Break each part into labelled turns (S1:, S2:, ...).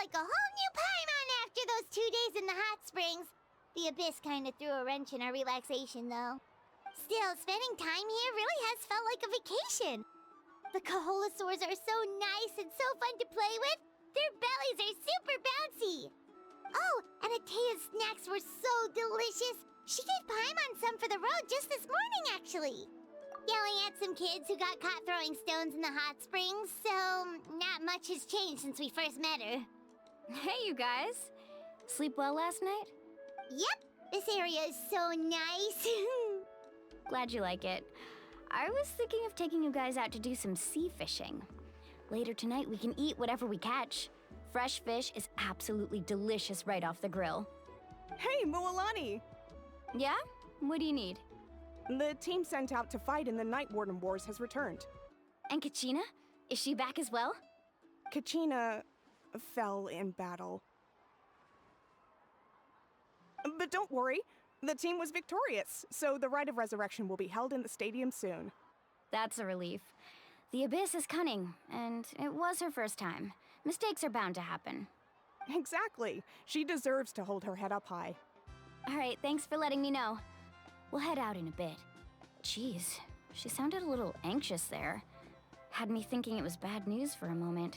S1: like a whole new Paimon after those 2 days in the hot springs. The Abyss kind of threw a wrench in our relaxation, though. Still, spending time here really has felt like a vacation. The Kaholasaurs are so nice and so fun to play with. Their bellies are super bouncy. Oh, and Atea's snacks were so delicious. She gave Paimon some for the road just this morning, actually. Yelling at some kids who got caught throwing stones in the hot springs, so not much has changed since we first met her.
S2: Hey, you guys. Sleep well last night?
S1: Yep, this area is so nice.
S2: Glad you like it. I was thinking of taking you guys out to do some sea fishing. Later tonight, we can eat whatever we catch. Fresh fish is absolutely delicious right off the grill.
S3: Hey, Mualani!
S2: Yeah? What do you need?
S3: The team sent out to fight in the Night Warden Wars has returned.
S2: And Kachina? Is she back as well?
S3: Kachina fell in battle. But don't worry, the team was victorious, so the rite of resurrection will be held in the stadium soon.
S2: That's a relief. The Abyss is cunning, and it was her first time. Mistakes are bound to happen.
S3: Exactly. She deserves to hold her head up high.
S2: All right, thanks for letting me know. We'll head out in a bit. Jeez, she sounded a little anxious there. Had me thinking it was bad news for a moment.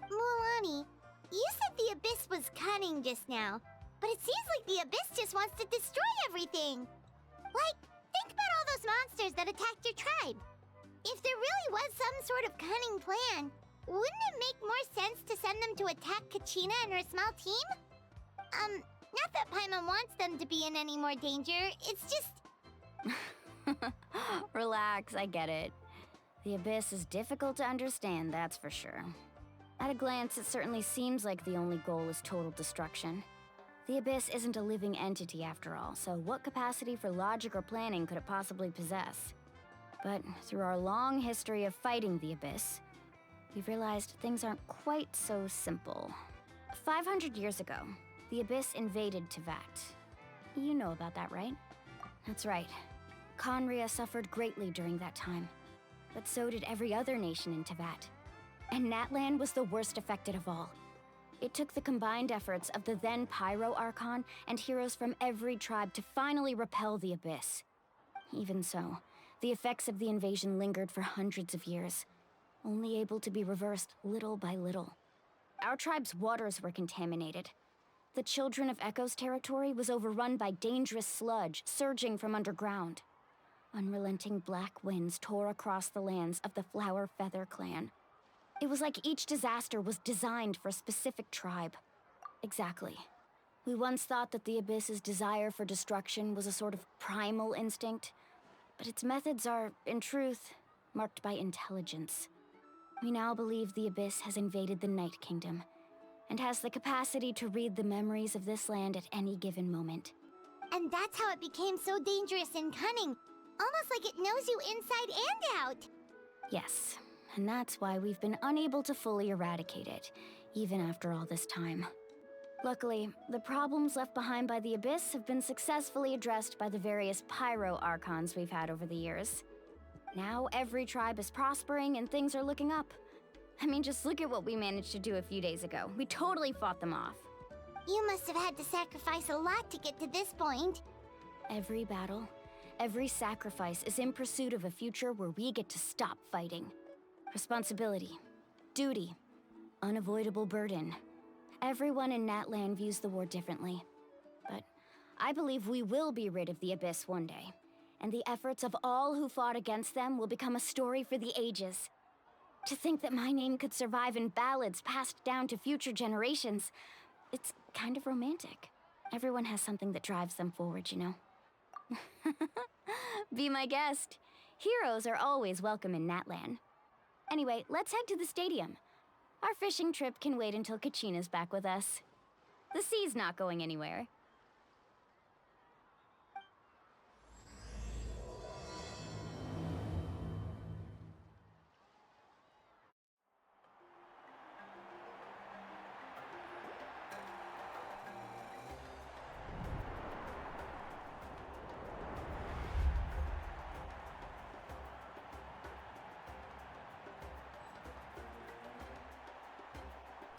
S1: Mualani, you said the Abyss was cunning just now, but it seems like the Abyss just wants to destroy everything. Like, think about all those monsters that attacked your tribe. If there really was some sort of cunning plan, wouldn't it make more sense to send them to attack Kachina and her small team? Not that Paimon wants them to be in any more danger, it's just...
S2: Relax, I get it. The Abyss is difficult to understand, that's for sure. At a glance, it certainly seems like the only goal is total destruction. The Abyss isn't a living entity after all, so what capacity for logic or planning could it possibly possess? But through our long history of fighting the Abyss, we've realized things aren't quite so simple. 500 years ago, the Abyss invaded Teyvat. You know about that, right? That's right. Conria suffered greatly during that time, but so did every other nation in Teyvat. And Natlan was the worst affected of all. It took the combined efforts of the then Pyro Archon and heroes from every tribe to finally repel the Abyss. Even so, the effects of the invasion lingered for hundreds of years, only able to be reversed little by little. Our tribe's waters were contaminated. The Children of Echo's territory was overrun by dangerous sludge surging from underground. Unrelenting black winds tore across the lands of the Flower Feather clan. It was like each disaster was designed for a specific tribe. Exactly. We once thought that the Abyss's desire for destruction was a sort of primal instinct, but its methods are, in truth, marked by intelligence. We now believe the Abyss has invaded the Night Kingdom, and has the capacity to read the memories of this land at any given moment.
S1: And that's how it became so dangerous and cunning, almost like it knows you inside and out.
S2: Yes, and that's why we've been unable to fully eradicate it, even after all this time. Luckily, the problems left behind by the Abyss have been successfully addressed by the various Pyro Archons we've had over the years. Now every tribe is prospering and things are looking up. I mean, just look at what we managed to do a few days ago. We totally fought them off.
S1: You must have had to sacrifice a lot to get to this point.
S2: Every battle, every sacrifice is in pursuit of a future where we get to stop fighting. Responsibility, duty, unavoidable burden. Everyone in Natlan views the war differently. But I believe we will be rid of the Abyss one day, and the efforts of all who fought against them will become a story for the ages. To think that my name could survive in ballads passed down to future generations, it's kind of romantic. Everyone has something that drives them forward, you know? Be my guest. Heroes are always welcome in Natlan. Anyway, let's head to the stadium. Our fishing trip can wait until Kachina's back with us. The sea's not going anywhere.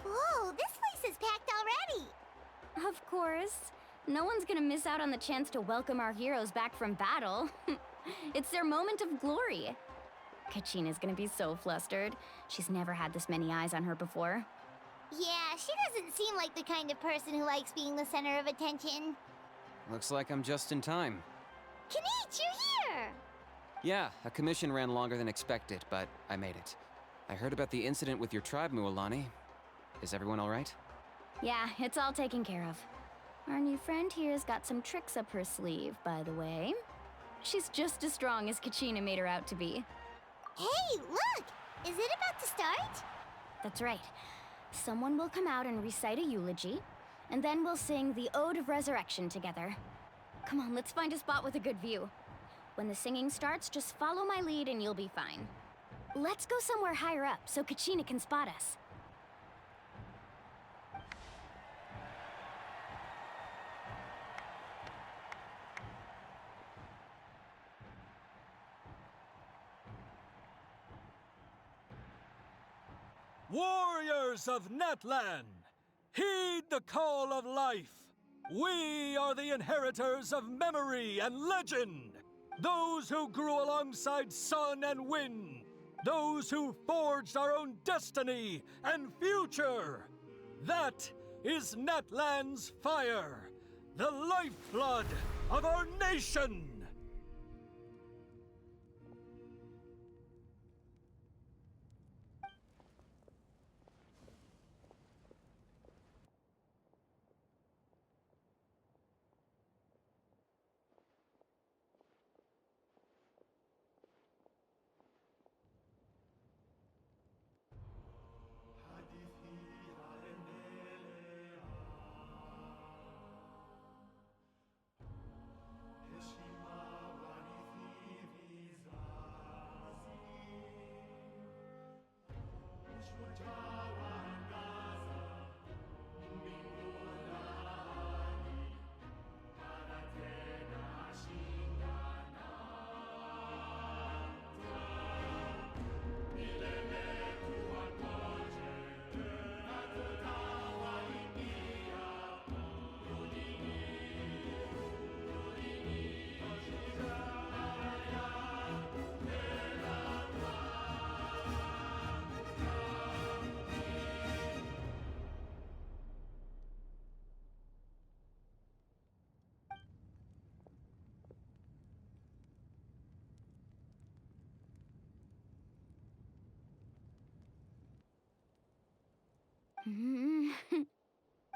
S1: Whoa, this place place is packed already.
S2: Of course. No one's gonna miss out on the chance to welcome our heroes back from battle. It's their moment of glory. Kachina's gonna be so flustered. She's never had this many eyes on her before.
S1: Yeah, she doesn't seem like the kind of person who likes being the center of attention.
S4: Looks like I'm just in time.
S1: Kanich, you're here!
S4: Yeah, a commission ran longer than expected, but I made it. I heard about the incident with your tribe, Mualani. Is everyone all right?
S2: Yeah, it's all taken care of. Our new friend here's got some tricks up her sleeve, by the way. She's just as strong as Kachina made her out to be.
S1: Hey, look! Is it about to start?
S2: That's right. Someone will come out and recite a eulogy, and then we'll sing the Ode of Resurrection together. Come on, let's find a spot with a good view. When the singing starts, just follow my lead and you'll be fine. Let's go somewhere higher up so Kachina can spot us.
S5: Warriors of Natlan, heed the call of life. We are the inheritors of memory and legend. Those who grew alongside sun and wind. Those who forged our own destiny and future. That is Natlan's fire, the lifeblood of our nation.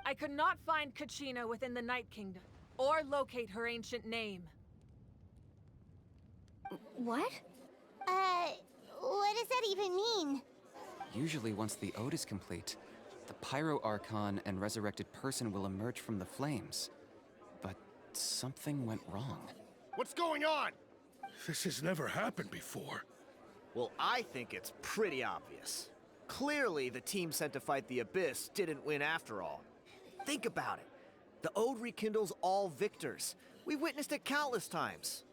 S6: I could not find Kachina within the Night Kingdom, or locate her ancient name.
S2: What?
S1: What does that even mean?
S4: Usually once the ode is complete, the Pyro Archon and resurrected person will emerge from the flames. But something went wrong.
S7: What's going on? This has never happened before.
S8: Well, I think it's pretty obvious. Clearly, the team sent to fight the Abyss didn't win after all. Think about it. The Ode rekindles all victors. We've witnessed it countless times.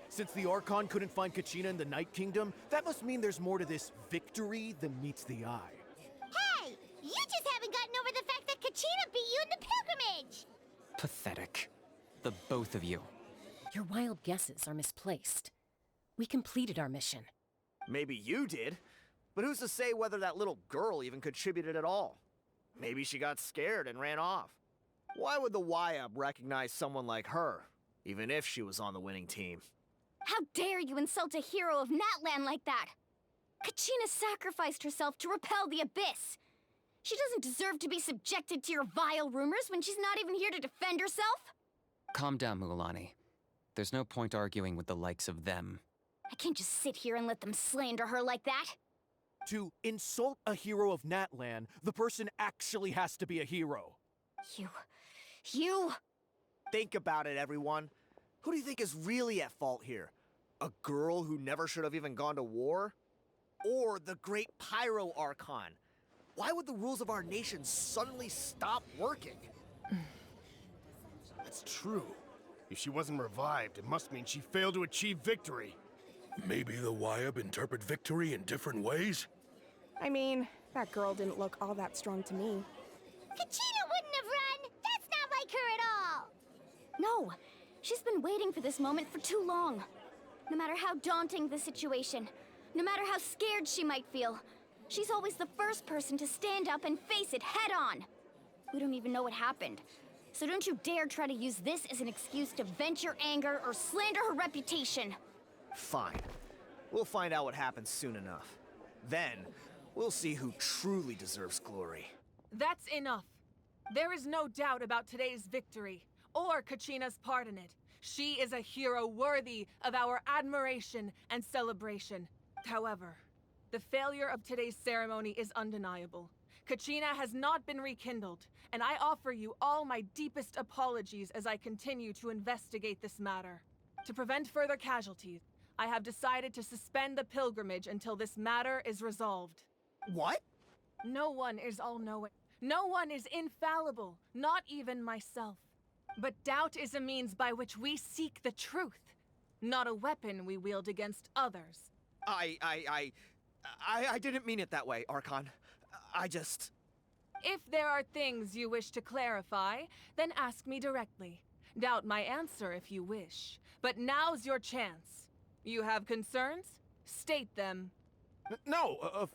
S9: Since the Archon couldn't find Kachina in the Night Kingdom, that must mean there's more to this victory than meets the eye.
S1: Hey! You just haven't gotten over the fact that Kachina beat you in the pilgrimage!
S4: Pathetic. The both of you.
S10: Your wild guesses are misplaced. We completed our mission.
S8: Maybe you did, but who's to say whether that little girl even contributed at all? Maybe she got scared and ran off. Why would the YUB recognize someone like her, even if she was on the winning team?
S2: How dare you insult a hero of Natlan like that? Kachina sacrificed herself to repel the Abyss. She doesn't deserve to be subjected to your vile rumors when she's not even here to defend herself.
S4: Calm down, Mualani. There's no point arguing with the likes of them.
S2: I can't just sit here and let them slander her like that.
S9: To insult a hero of Natlan, the person actually has to be a hero.
S2: You...
S8: Think about it, everyone. Who do you think is really at fault here? A girl who never should have even gone to war? Or the great Pyro Archon? Why would the rules of our nation suddenly stop working?
S7: That's true. If she wasn't revived, it must mean she failed to achieve victory. Maybe the YUB interpret victory in different ways?
S3: I mean, that girl didn't look all that strong to me.
S1: Kachina wouldn't have run! That's not like her at all!
S2: No, she's been waiting for this moment for too long. No matter how daunting the situation, no matter how scared she might feel, she's always the first person to stand up and face it head on. We don't even know what happened, so don't you dare try to use this as an excuse to vent your anger or slander her reputation.
S8: Fine. We'll find out what happens soon enough. Then, we'll see who truly deserves glory.
S6: That's enough. There is no doubt about today's victory, or Kachina's part in it. She is a hero worthy of our admiration and celebration. However, the failure of today's ceremony is undeniable. Kachina has not been rekindled, and I offer you all my deepest apologies as I continue to investigate this matter. To prevent further casualties, I have decided to suspend the pilgrimage until this matter is resolved.
S8: What?
S6: No one is all-knowing. No one is infallible, not even myself. But doubt is a means by which we seek the truth, not a weapon we wield against others.
S8: I didn't mean it that way, Archon. I just...
S6: If there are things you wish to clarify, then ask me directly. Doubt my answer if you wish. But now's your chance. You have concerns? State them.
S9: No, of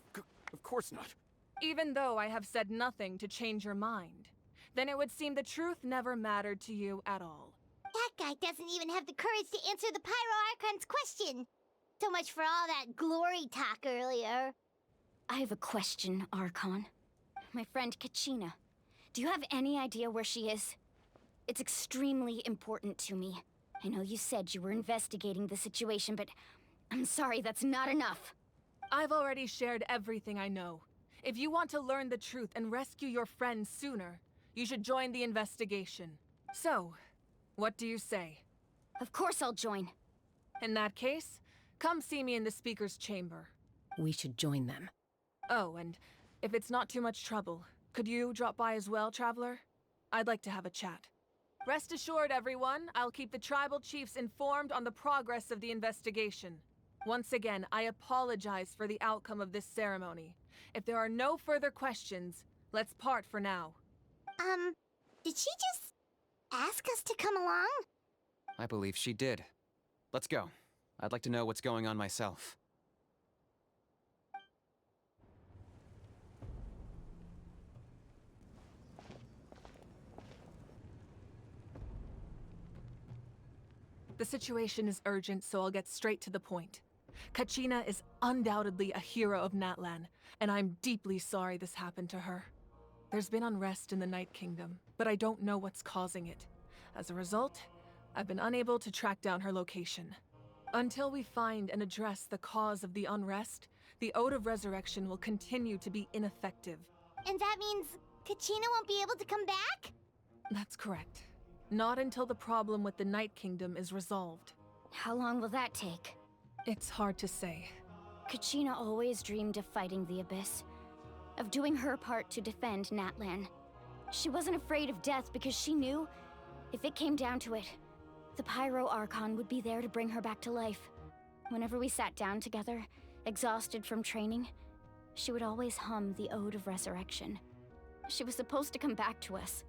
S9: course not.
S6: Even though I have said nothing to change your mind, then it would seem the truth never mattered to you at all.
S1: That guy doesn't even have the courage to answer the Pyro Archon's question. So much for all that glory talk earlier.
S2: I have a question, Archon. My friend Kachina. Do you have any idea where she is? It's extremely important to me. I know you said you were investigating the situation, but I'm sorry, that's not enough.
S6: I've already shared everything I know. If you want to learn the truth and rescue your friend sooner, you should join the investigation. So, what do you say?
S2: Of course I'll join.
S6: In that case, come see me in the speaker's chamber.
S10: We should join them.
S6: Oh, and if it's not too much trouble, could you drop by as well, Traveler? I'd like to have a chat. Rest assured, everyone, I'll keep the tribal chiefs informed on the progress of the investigation. Once again, I apologize for the outcome of this ceremony. If there are no further questions, let's part for now.
S1: Did she just ask us to come along?
S4: I believe she did. Let's go. I'd like to know what's going on myself.
S6: The situation is urgent, so I'll get straight to the point. Kachina is undoubtedly a hero of Natlan, and I'm deeply sorry this happened to her. There's been unrest in the Night Kingdom, but I don't know what's causing it. As a result, I've been unable to track down her location. Until we find and address the cause of the unrest, the Ode of Resurrection will continue to be ineffective.
S1: And that means Kachina won't be able to come back?
S6: That's correct. Not until the problem with the Night Kingdom is resolved.
S2: How long will that take?
S6: It's hard to say.
S2: Kachina always dreamed of fighting the Abyss, of doing her part to defend Natlan. She wasn't afraid of death because she knew, if it came down to it, the Pyro Archon would be there to bring her back to life. Whenever we sat down together, exhausted from training, she would always hum the Ode of Resurrection. She was supposed to come back to us.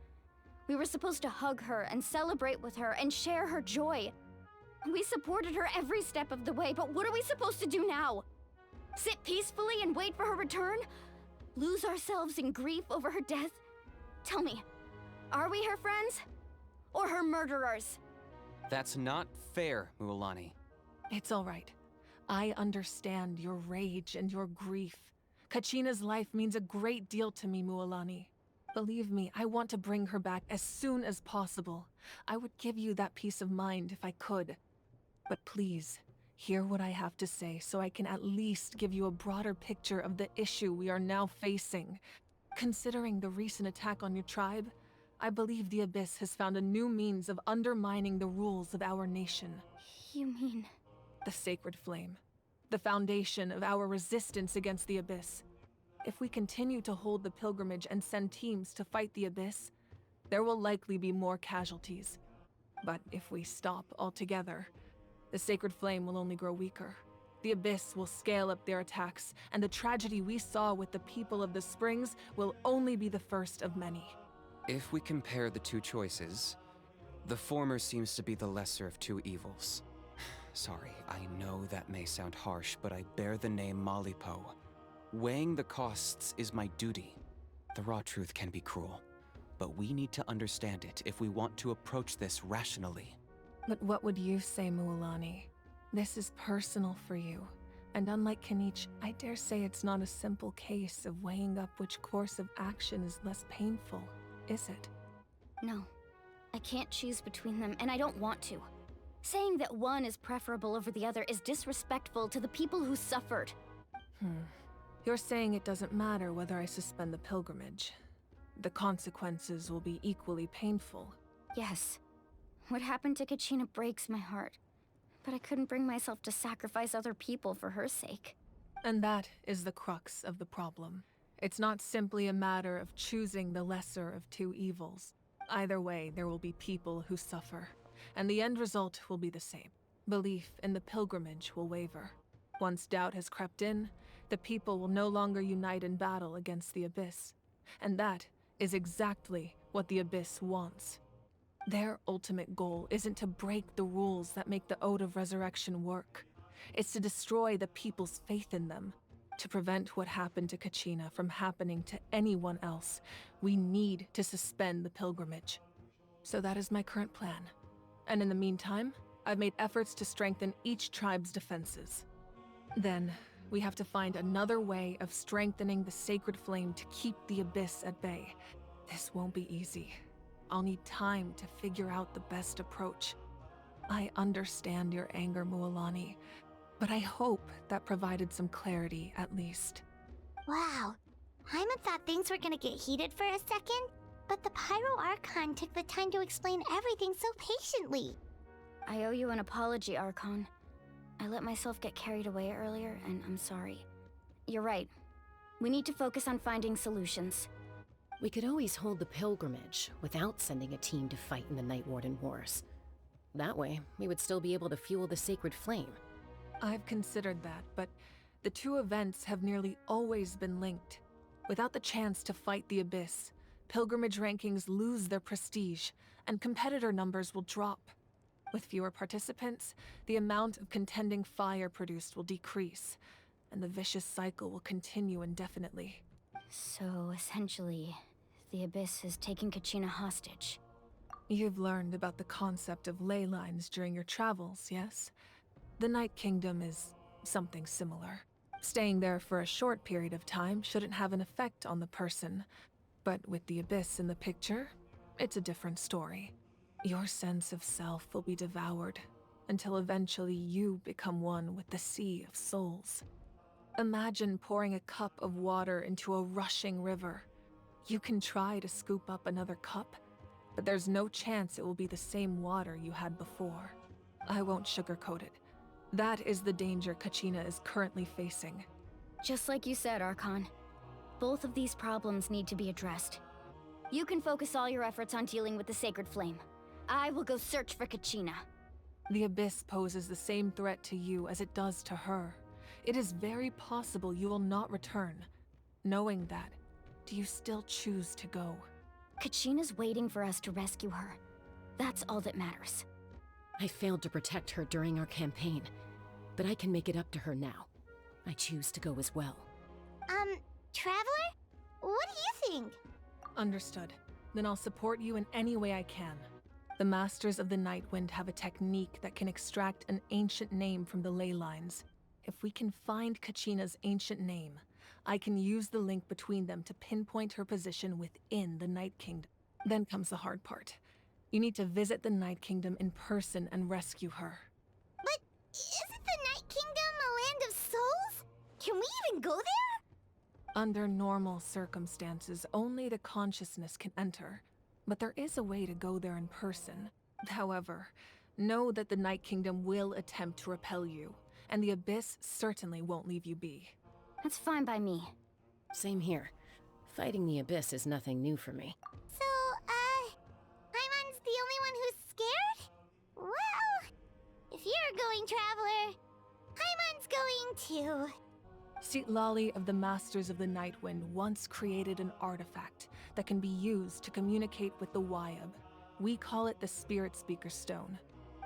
S2: We were supposed to hug her and celebrate with her and share her joy. We supported her every step of the way, but what are we supposed to do now? Sit peacefully and wait for her return? Lose ourselves in grief over her death? Tell me, are we her friends? Or her murderers?
S4: That's not fair, Mualani.
S6: It's all right. I understand your rage and your grief. Kachina's life means a great deal to me, Mualani. Believe me, I want to bring her back as soon as possible. I would give you that peace of mind if I could. But please, hear what I have to say so I can at least give you a broader picture of the issue we are now facing. Considering the recent attack on your tribe, I believe the Abyss has found a new means of undermining the rules of our nation.
S2: You mean...
S6: The Sacred Flame. The foundation of our resistance against the Abyss. If we continue to hold the pilgrimage and send teams to fight the Abyss, there will likely be more casualties. But if we stop altogether, the Sacred Flame will only grow weaker. The Abyss will scale up their attacks, and the tragedy we saw with the people of the Springs will only be the first of many.
S4: If we compare the two choices, the former seems to be the lesser of two evils. Sorry, I know that may sound harsh, but I bear the name Malipo. Weighing the costs is my duty. The raw truth can be cruel, but we need to understand it if we want to approach this rationally.
S6: But what would you say, Mualani? This is personal for you. And unlike Kenichi, I dare say it's not a simple case of weighing up which course of action is less painful, is it?
S2: No. I can't choose between them, and I don't want to. Saying that one is preferable over the other is disrespectful to the people who suffered.
S6: You're saying it doesn't matter whether I suspend the pilgrimage. The consequences will be equally painful.
S2: Yes. What happened to Kachina breaks my heart. But I couldn't bring myself to sacrifice other people for her sake.
S6: And that is the crux of the problem. It's not simply a matter of choosing the lesser of two evils. Either way, there will be people who suffer, and the end result will be the same. Belief in the pilgrimage will waver. Once doubt has crept in, the people will no longer unite in battle against the Abyss. And that is exactly what the Abyss wants. Their ultimate goal isn't to break the rules that make the Ode of Resurrection work. It's to destroy the people's faith in them. To prevent what happened to Kachina from happening to anyone else, we need to suspend the pilgrimage. So that is my current plan. And in the meantime, I've made efforts to strengthen each tribe's defenses. Then, we have to find another way of strengthening the sacred flame to keep the Abyss at bay. This won't be easy. I'll need time to figure out the best approach. I understand your anger, Mualani, but I hope that provided some clarity at least.
S1: Wow. Hyman thought things were gonna get heated for a second, but the Pyro Archon took the time to explain everything so patiently.
S2: I owe you an apology, Archon. I let myself get carried away earlier, and I'm sorry. You're right. We need to focus on finding solutions.
S10: We could always hold the pilgrimage without sending a team to fight in the Night Warden Wars. That way, we would still be able to fuel the sacred flame.
S6: I've considered that, but the two events have nearly always been linked. Without the chance to fight the Abyss, pilgrimage rankings lose their prestige, and competitor numbers will drop. With fewer participants, the amount of contending fire produced will decrease, and the vicious cycle will continue indefinitely.
S2: So, essentially, the Abyss is taking Kachina hostage.
S6: You've learned about the concept of ley lines during your travels, yes? The Night Kingdom is something similar. Staying there for a short period of time shouldn't have an effect on the person, but with the Abyss in the picture, it's a different story. Your sense of self will be devoured, until eventually you become one with the sea of souls. Imagine pouring a cup of water into a rushing river. You can try to scoop up another cup, but there's no chance it will be the same water you had before. I won't sugarcoat it. That is the danger Kachina is currently facing.
S2: Just like you said, Archon. Both of these problems need to be addressed. You can focus all your efforts on dealing with the Sacred Flame. I will go search for Kachina.
S6: The Abyss poses the same threat to you as it does to her. It is very possible you will not return. Knowing that, do you still choose to go?
S2: Kachina's waiting for us to rescue her. That's all that matters.
S10: I failed to protect her during our campaign, but I can make it up to her now. I choose to go as well.
S1: Traveler? What do you think?
S6: Understood. Then I'll support you in any way I can. The Masters of the Nightwind have a technique that can extract an ancient name from the ley lines. If we can find Kachina's ancient name, I can use the link between them to pinpoint her position within the Night Kingdom. Then comes the hard part. You need to visit the Night Kingdom in person and rescue her.
S1: But isn't the Night Kingdom a land of souls? Can we even go there?
S6: Under normal circumstances, only the consciousness can enter. But there is a way to go there in person. However, know that the Night Kingdom will attempt to repel you, and the Abyss certainly won't leave you be.
S2: That's fine by me.
S10: Same here. Fighting the Abyss is nothing new for me.
S1: So, Paimon's the only one who's scared? Well, if you're going, Traveler, Paimon's going too.
S6: Lali of the Masters of the Nightwind once created an artifact that can be used to communicate with the Wyab. We call it the Spirit Speaker Stone.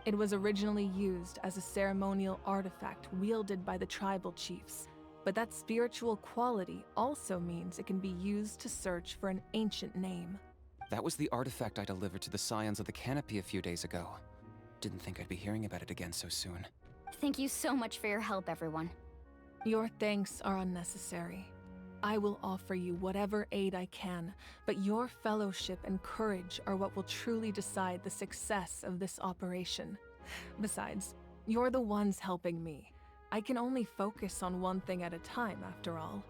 S6: It was originally used as a ceremonial artifact wielded by the tribal chiefs, but that spiritual quality also means it can be used to search for an ancient name.
S4: That was the artifact I delivered to the Scions of the Canopy a few days ago. Didn't think I'd be hearing about it again so soon.
S2: Thank you so much for your help, everyone.
S6: Your thanks are unnecessary. I will offer you whatever aid I can, but your fellowship and courage are what will truly decide the success of this operation. Besides, you're the ones helping me. I can only focus on one thing at a time, after all.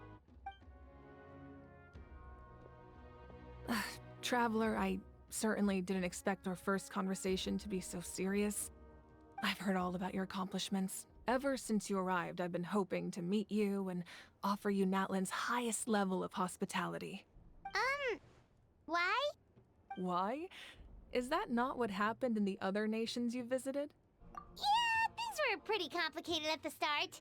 S6: Traveler, I certainly didn't expect our first conversation to be so serious. I've heard all about your accomplishments. Ever since you arrived, I've been hoping to meet you and offer you Natlan's highest level of hospitality.
S1: Why?
S6: Why? Is that not what happened in the other nations you visited?
S1: Yeah, things were pretty complicated at the start.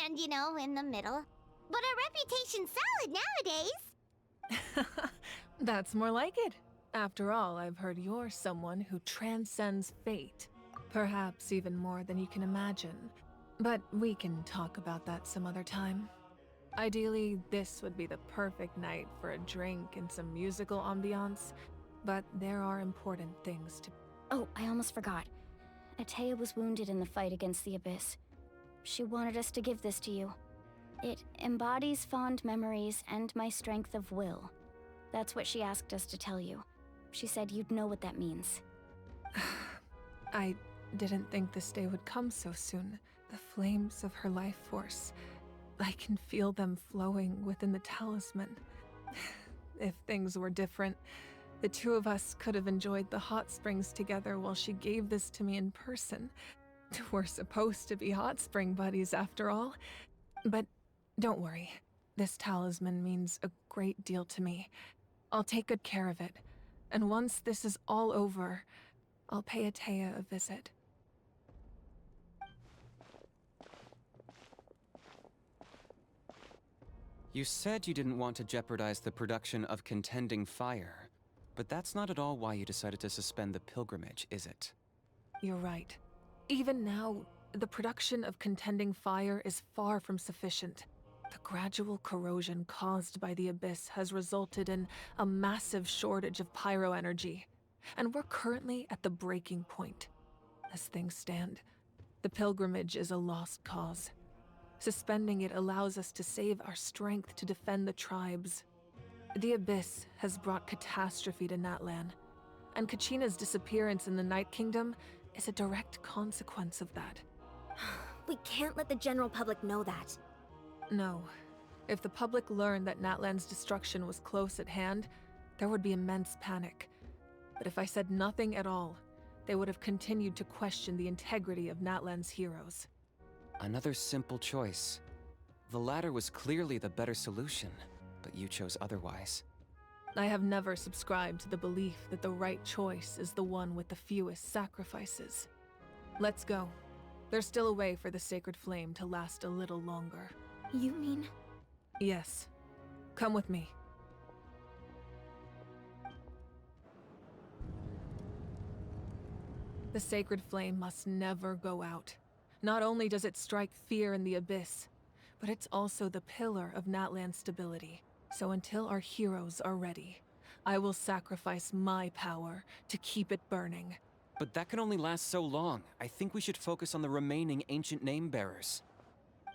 S1: And, you know, in the middle. But our reputation's solid nowadays.
S6: That's more like it. After all, I've heard you're someone who transcends fate. Perhaps even more than you can imagine. But we can talk about that some other time. Ideally, this would be the perfect night for a drink and some musical ambiance, but there are important things to...
S2: Oh, I almost forgot. Atea was wounded in the fight against the Abyss. She wanted us to give this to you. It embodies fond memories and my strength of will. That's what she asked us to tell you. She said you'd know what that means.
S6: I didn't think this day would come so soon. The flames of her life force. I can feel them flowing within the talisman. If things were different, the two of us could have enjoyed the hot springs together while she gave this to me in person. We're supposed to be hot spring buddies after all. But don't worry, this talisman means a great deal to me. I'll take good care of it. And once this is all over, I'll pay Atea a visit.
S4: You said you didn't want to jeopardize the production of Contending Fire, but that's not at all why you decided to suspend the pilgrimage, is it?
S6: You're right. Even now, the production of Contending Fire is far from sufficient. The gradual corrosion caused by the Abyss has resulted in a massive shortage of pyro energy, and we're currently at the breaking point. As things stand, the pilgrimage is a lost cause. Suspending it allows us to save our strength to defend the tribes. The Abyss has brought catastrophe to Natlan, and Kachina's disappearance in the Night Kingdom is a direct consequence of that.
S11: We can't let the general public know that.
S6: No. If the public learned that Natlan's destruction was close at hand, there would be immense panic. But if I said nothing at all, they would have continued to question the integrity of Natlan's heroes.
S4: Another simple choice. The latter was clearly the better solution, but you chose otherwise.
S6: I have never subscribed to the belief that the right choice is the one with the fewest sacrifices. Let's go. There's still a way for the sacred flame to last a little longer.
S11: You mean?
S6: Yes. Come with me. The sacred flame must never go out. Not only does it strike fear in the Abyss, but it's also the pillar of Natlan's stability. So until our heroes are ready, I will sacrifice my power to keep it burning.
S4: But that can only last so long. I think we should focus on the remaining ancient name-bearers.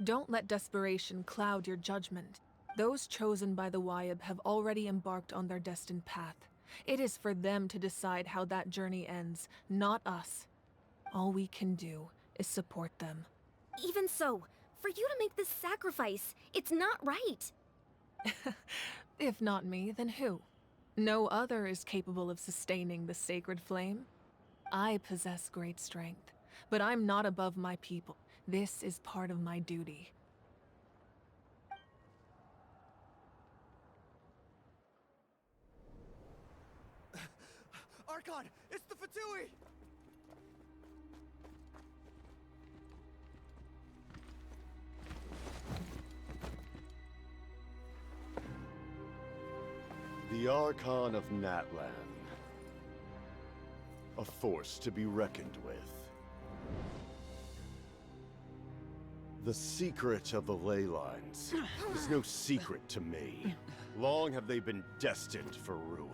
S6: Don't let desperation cloud your judgment. Those chosen by the Wyab have already embarked on their destined path. It is for them to decide how that journey ends, not us. All we can do is support them.
S11: Even so, for you to make this sacrifice, it's not right.
S6: If not me, then who? No other is capable of sustaining the sacred flame. I possess great strength, but I'm not above my people. This is part of my duty.
S8: Archon, it's the Fatui!
S7: The Archon of Natlan. A force to be reckoned with. The secret of the ley lines is no secret to me. Long have they been destined for ruin.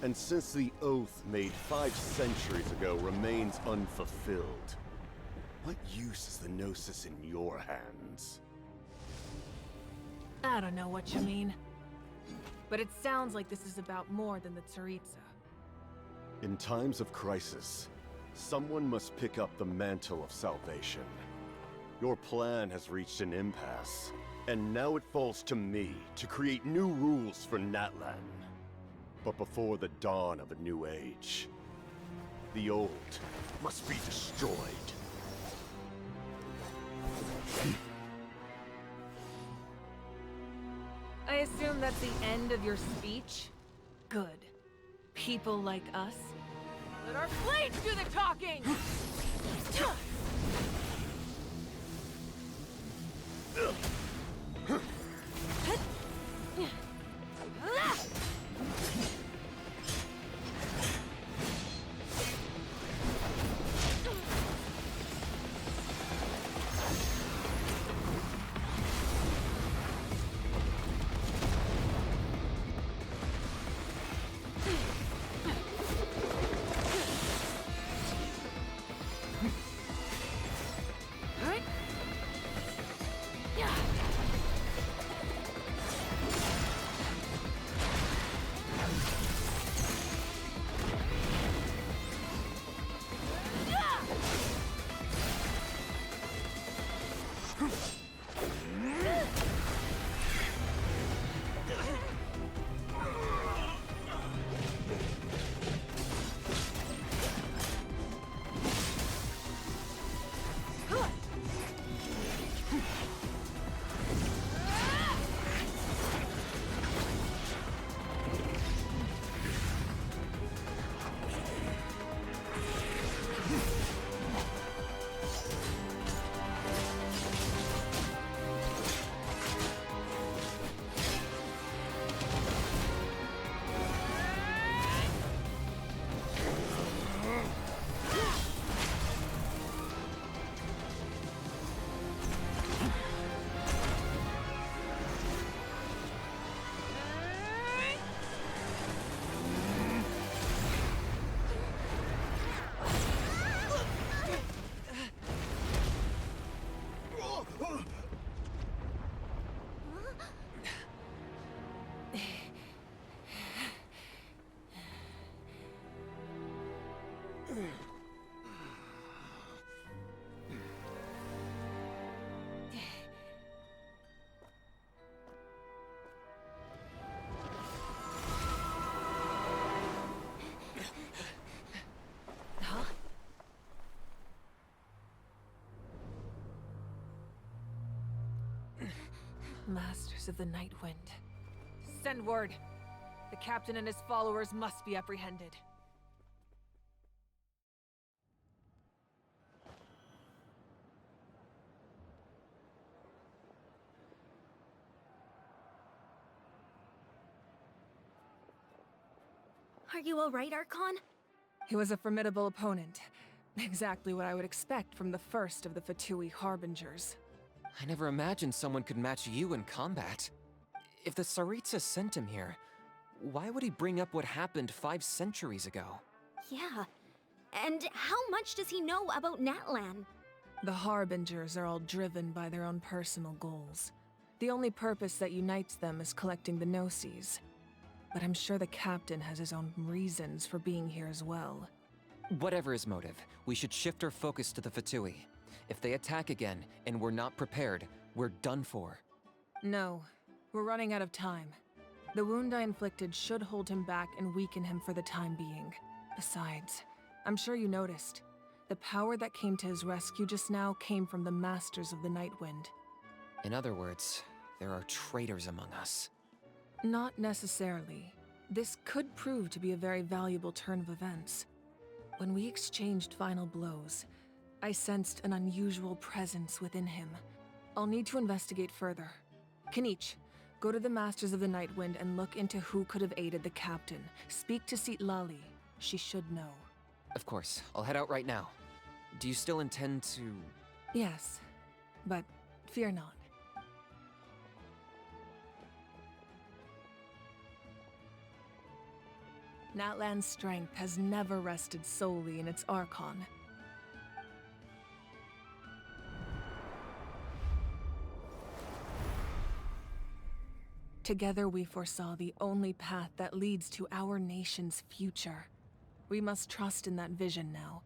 S7: And since the oath made 5 centuries ago remains unfulfilled, what use is the Gnosis in your hands?
S6: I don't know what you mean. But it sounds like this is about more than the Tsaritsa.
S7: In times of crisis, someone must pick up the mantle of salvation. Your plan has reached an impasse, and now it falls to me to create new rules for Natlan. But before the dawn of a new age, the old must be destroyed.
S6: I assume that's the end of your speech? Good. People like us. Let our blades do the talking! Masters of the Night Wind. Send word. The captain and his followers must be apprehended.
S11: Are you alright, Archon?
S6: He was a formidable opponent. Exactly what I would expect from the first of the Fatui Harbingers.
S4: I never imagined someone could match you in combat. If the Tsaritsa sent him here, why would he bring up what happened 5 centuries ago?
S11: Yeah. And how much does he know about Natlan?
S6: The Harbingers are all driven by their own personal goals. The only purpose that unites them is collecting the Gnosis. But I'm sure the captain has his own reasons for being here as well.
S4: Whatever his motive, we should shift our focus to the Fatui. If they attack again, and we're not prepared, we're done for.
S6: No, we're running out of time. The wound I inflicted should hold him back and weaken him for the time being. Besides, I'm sure you noticed, the power that came to his rescue just now came from the Masters of the Night Wind.
S4: In other words, there are traitors among us.
S6: Not necessarily. This could prove to be a very valuable turn of events. When we exchanged final blows, I sensed an unusual presence within him. I'll need to investigate further. Kenichi, Go to the Masters of the Night Wind and look into who could have aided the captain. Speak to Seat Lali. She should know.
S4: Of course, I'll head out right now. Do you still intend to...
S6: Yes, but fear not. Natlan's strength has never rested solely in its Archon. Together we foresaw the only path that leads to our nation's future. We must trust in that vision now.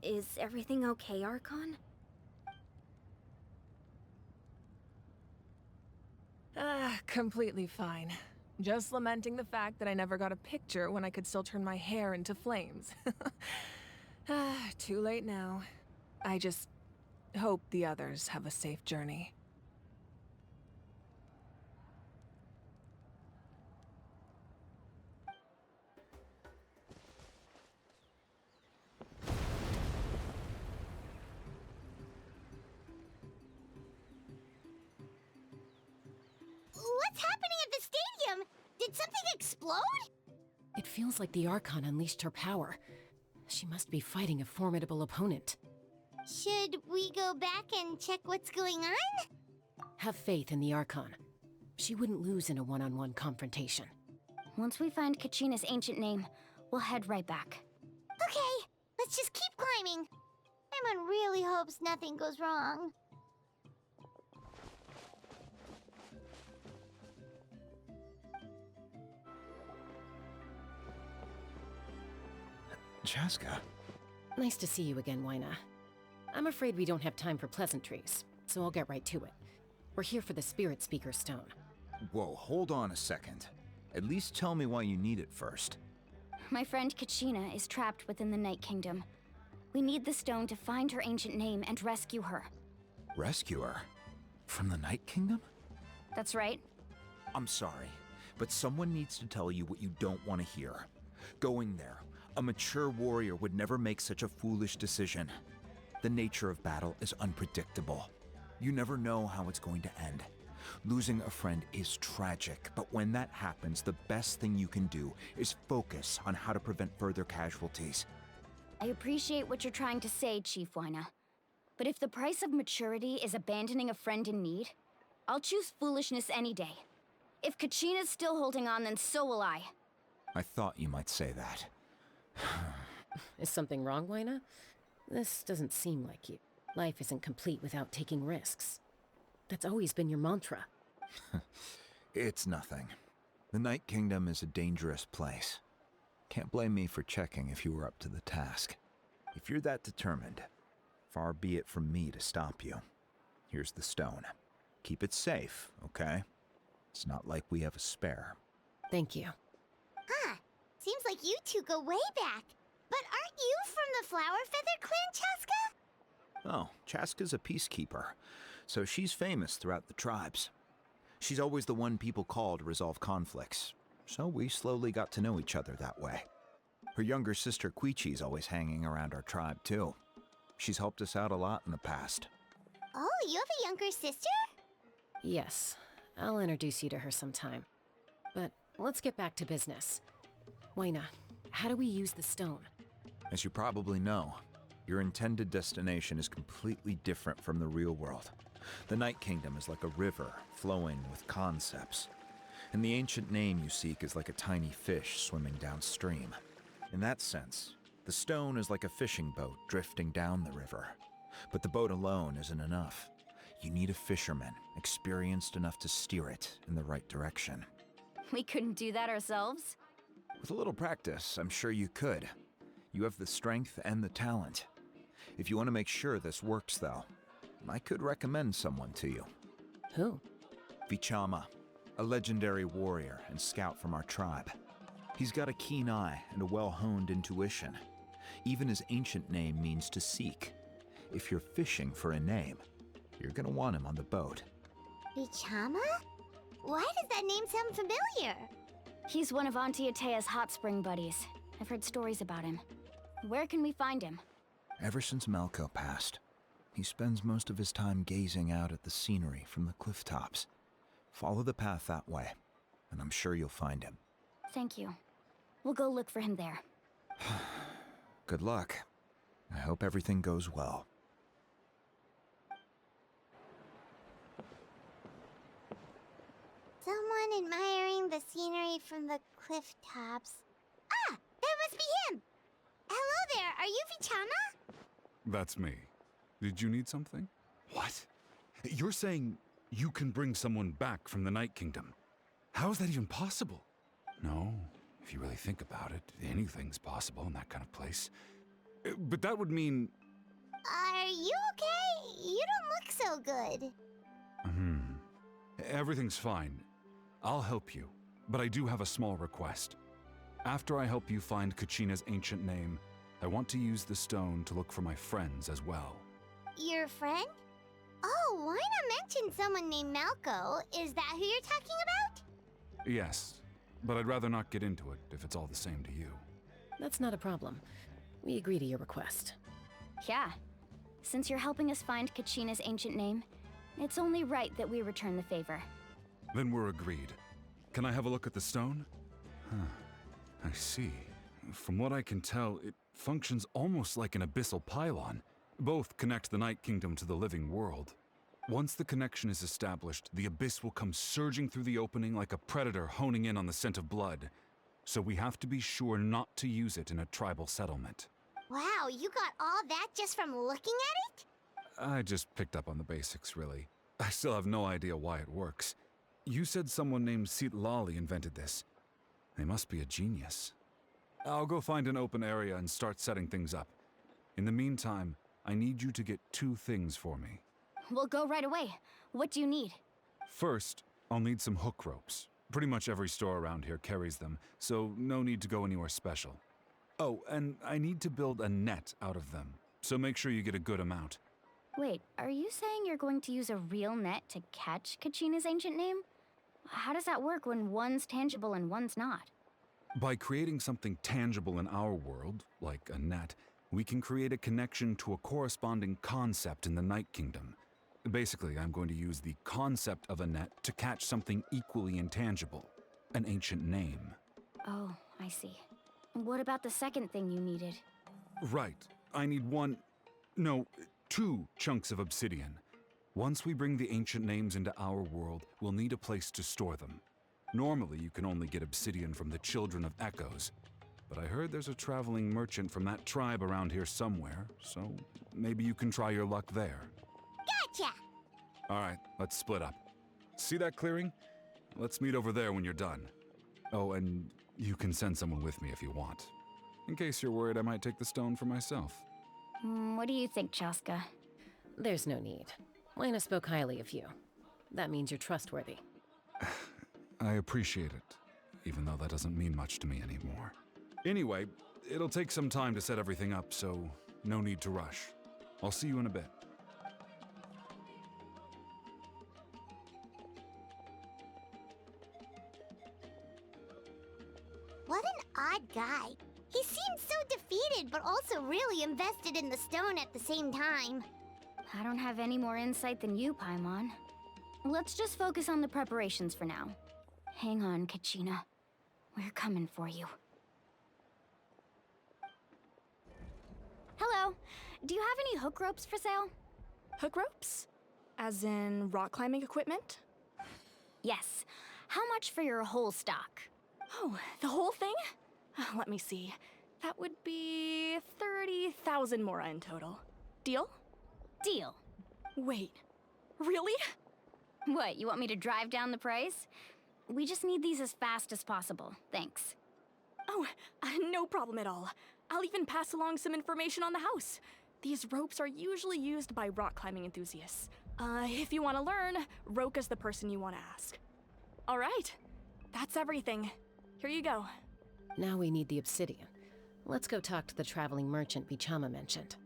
S11: Is everything okay, Archon?
S6: Completely fine. Just lamenting the fact that I never got a picture when I could still turn my hair into flames. Too late now. I just hope the others have a safe journey.
S1: What's happening at the stadium? Did something explode?
S10: It feels like the Archon unleashed her power. She must be fighting a formidable opponent.
S1: Should we go back and check what's going on?
S10: Have faith in the Archon. She wouldn't lose in a one-on-one confrontation.
S2: Once we find Kachina's ancient name, we'll head right back.
S1: Okay, let's just keep climbing. Everyone really hopes nothing goes wrong.
S12: Chaska.
S10: Nice to see you again, Wyna. I'm afraid we don't have time for pleasantries, so I'll get right to it. We're here for the Spirit Speaker Stone.
S12: Whoa, hold on a second. At least tell me why you need it first.
S2: My friend Kachina is trapped within the Night Kingdom. We need the stone to find her ancient name and rescue her.
S12: Rescue her? From the Night Kingdom?
S2: That's right.
S12: I'm sorry, but someone needs to tell you what you don't want to hear. Going there, a mature warrior would never make such a foolish decision. The nature of battle is unpredictable. You never know how it's going to end. Losing a friend is tragic, but when that happens, the best thing you can do is focus on how to prevent further casualties.
S2: I appreciate what you're trying to say, Chief Wyna. But if the price of maturity is abandoning a friend in need, I'll choose foolishness any day. If Kachina's still holding on, then so will I.
S12: I thought you might say that.
S10: Is something wrong, Wyna? This doesn't seem like you. Life isn't complete without taking risks. That's always been your mantra.
S12: It's nothing. The Night Kingdom is a dangerous place. Can't blame me for checking if you were up to the task. If you're that determined, far be it from me to stop you. Here's the stone. Keep it safe, okay? It's not like we have a spare.
S10: Thank you.
S1: Huh. Seems like you two go way back. But aren't you from the Flower Feather clan, Chaska?
S12: Oh, Chaska's a peacekeeper, so she's famous throughout the tribes. She's always the one people call to resolve conflicts, so we slowly got to know each other that way. Her younger sister Quichi's always hanging around our tribe, too. She's helped us out a lot in the past.
S1: Oh, you have a younger sister?
S10: Yes, I'll introduce you to her sometime. But let's get back to business. Wyna, how do we use the stone?
S12: As you probably know, your intended destination is completely different from the real world. The Night Kingdom is like a river flowing with concepts, and the ancient name you seek is like a tiny fish swimming downstream. In that sense, the stone is like a fishing boat drifting down the river. But the boat alone isn't enough. You need a fisherman experienced enough to steer it in the right direction.
S2: We couldn't do that ourselves?
S12: With a little practice, I'm sure you could. You have the strength and the talent. If you want to make sure this works, though, I could recommend someone to you.
S10: Who?
S12: Vichama, a legendary warrior and scout from our tribe. He's got a keen eye and a well-honed intuition. Even his ancient name means to seek. If you're fishing for a name, you're gonna want him on the boat.
S1: Vichama? Why does that name sound familiar?
S2: He's one of Auntie Atea's hot spring buddies. I've heard stories about him. Where can we find him?
S12: Ever since Malco passed, he spends most of his time gazing out at the scenery from the cliff tops. Follow the path that way, and I'm sure you'll find him.
S2: Thank you. We'll go look for him there.
S12: Good luck. I hope everything goes well.
S1: Someone admiring the scenery from the cliff tops. Ah! That must be him! Hello there, are you Vichama?
S13: That's me. Did you need something? What? You're saying you can bring someone back from the Night Kingdom? How is that even possible? No, if you really think about it, anything's possible in that kind of place. But that would mean...
S1: Are you okay? You don't look so good.
S13: Everything's fine. I'll help you, but I do have a small request. After I help you find Kachina's ancient name, I want to use the stone to look for my friends as well.
S1: Your friend? Oh, why not mention someone named Malco? Is that who you're talking about?
S13: Yes, but I'd rather not get into it if it's all the same to you.
S10: That's not a problem. We agree to your request.
S2: Yeah. Since you're helping us find Kachina's ancient name, it's only right that we return the favor.
S13: Then we're agreed. Can I have a look at the stone? I see. From what I can tell, it functions almost like an abyssal pylon. Both connect the Night Kingdom to the living world. Once the connection is established, the abyss will come surging through the opening like a predator honing in on the scent of blood. So we have to be sure not to use it in a tribal settlement.
S1: Wow, you got all that just from looking at it?
S13: I just picked up on the basics, really. I still have no idea why it works. You said someone named Lali invented this. They must be a genius. I'll go find an open area and start setting things up. In the meantime, I need you to get 2 things for me.
S2: We'll go right away. What do you need?
S13: First, I'll need some hook ropes. Pretty much every store around here carries them, so no need to go anywhere special. Oh, and I need to build a net out of them, so make sure you get a good amount.
S2: Wait, are you saying you're going to use a real net to catch Kachina's ancient name? How does that work when one's tangible and one's not?
S13: By creating something tangible in our world, like a net, we can create a connection to a corresponding concept in the Night Kingdom. Basically, I'm going to use the concept of a net to catch something equally intangible, an ancient name.
S2: Oh, I see. What about the second thing you needed?
S13: Right. I need 2 chunks of obsidian. Once we bring the ancient names into our world, we'll need a place to store them. Normally, you can only get obsidian from the Children of Echoes, but I heard there's a traveling merchant from that tribe around here somewhere, so maybe you can try your luck there.
S1: Gotcha!
S13: Alright, let's split up. See that clearing? Let's meet over there when you're done. Oh, and you can send someone with me if you want. In case you're worried I might take the stone for myself.
S2: What do you think, Chaska?
S10: There's no need. Lena spoke highly of you. That means you're trustworthy.
S13: I appreciate it, even though that doesn't mean much to me anymore. Anyway, it'll take some time to set everything up, so no need to rush. I'll see you in a bit.
S1: What an odd guy. He seems so defeated, but also really invested in the stone at the same time.
S2: I don't have any more insight than you, Paimon. Let's just focus on the preparations for now. Hang on, Kachina. We're coming for you. Hello. Do you have any hook ropes for sale?
S3: Hook ropes? As in rock climbing equipment?
S2: Yes. How much for your whole stock?
S3: Oh, the whole thing? Let me see. That would be 30,000 mora in total. Deal?
S2: Deal.
S3: Wait, really?
S2: What, you want me to drive down the price? We just need these as fast as possible. Thanks.
S3: Oh, no problem at all. I'll even pass along some information on the house. These ropes are usually used by rock climbing enthusiasts. If you want to learn, Roka's the person you want to ask. All right, that's everything. Here you go.
S10: Now we need the obsidian. Let's go talk to the traveling merchant Bichama mentioned.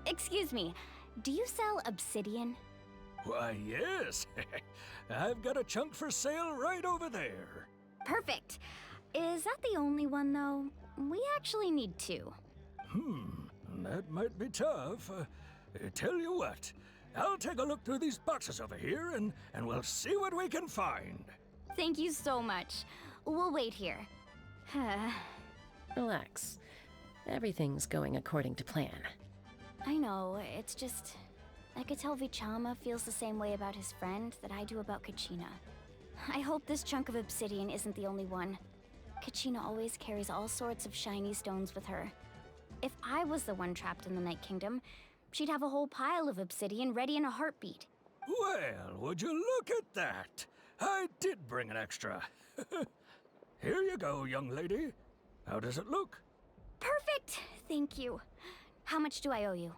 S2: Excuse me, do you sell obsidian?
S5: Why, yes. I've got a chunk for sale right over there.
S2: Perfect. Is that the only one, though? We actually need two.
S5: That might be tough. Tell you what, I'll take a look through these boxes over here and we'll see what we can find.
S2: Thank you so much. We'll wait here.
S10: Relax. Everything's going according to plan.
S2: I know, it's just... I could tell Vichama feels the same way about his friend that I do about Kachina. I hope this chunk of obsidian isn't the only one. Kachina always carries all sorts of shiny stones with her. If I was the one trapped in the Night Kingdom, she'd have a whole pile of obsidian ready in a heartbeat.
S5: Well, would you look at that? I did bring an extra. Here you go, young lady. How does it look?
S2: Perfect! Thank you. How much do I owe you?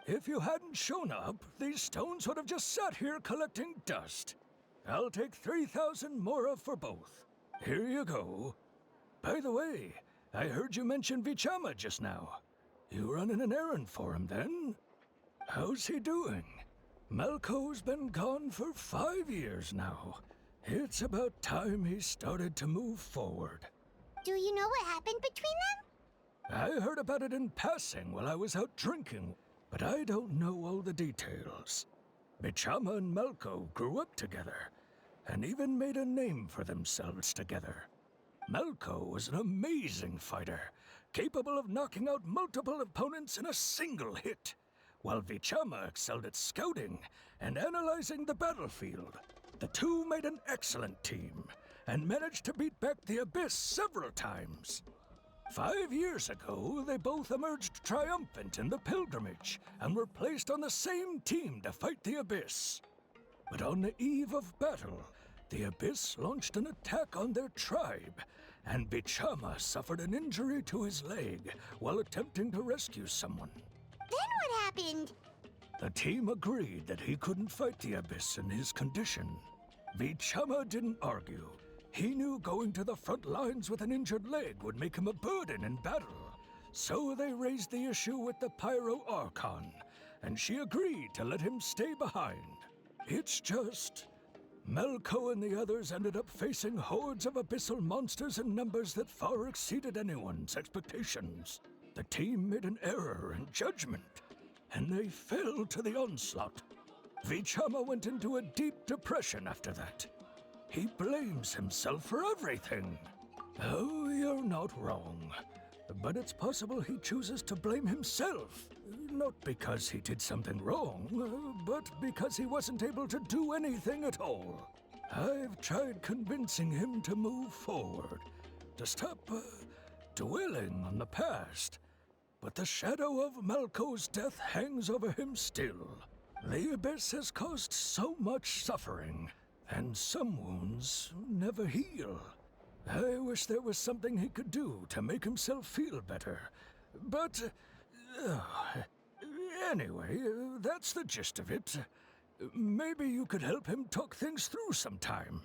S5: If you hadn't shown up, these stones would have just sat here collecting dust. I'll take 3,000 mora for both. Here you go. By the way, I heard you mention Vichama just now. You running an errand for him, then? How's he doing? Malco's been gone for 5 years now. It's about time he started to move forward.
S1: Do you know what happened between them?
S5: I heard about it in passing while I was out drinking, but I don't know all the details. Vichama and Malco grew up together, and even made a name for themselves together. Malco was an amazing fighter, capable of knocking out multiple opponents in a single hit, while Vichama excelled at scouting and analyzing the battlefield. The two made an excellent team, and managed to beat back the Abyss several times. 5 years ago, they both emerged triumphant in the pilgrimage, and were placed on the same team to fight the Abyss. But on the eve of battle, the Abyss launched an attack on their tribe, and Vichama suffered an injury to his leg while attempting to rescue someone.
S1: Then what happened?
S5: The team agreed that he couldn't fight the Abyss in his condition. Vichama didn't argue. He knew going to the front lines with an injured leg would make him a burden in battle. So they raised the issue with the Pyro Archon, and she agreed to let him stay behind. It's just... Malco and the others ended up facing hordes of abyssal monsters in numbers that far exceeded anyone's expectations. The team made an error in judgment, and they fell to the onslaught. Vichama went into a deep depression after that. He blames himself for everything. Oh, you're not wrong. But it's possible he chooses to blame himself. Not because he did something wrong, but because he wasn't able to do anything at all. I've tried convincing him to move forward, to stop dwelling on the past. But the shadow of Malco's death hangs over him still. The Abyss has caused so much suffering, and some wounds never heal. I wish there was something he could do to make himself feel better. But... anyway, that's the gist of it. Maybe you could help him talk things through sometime.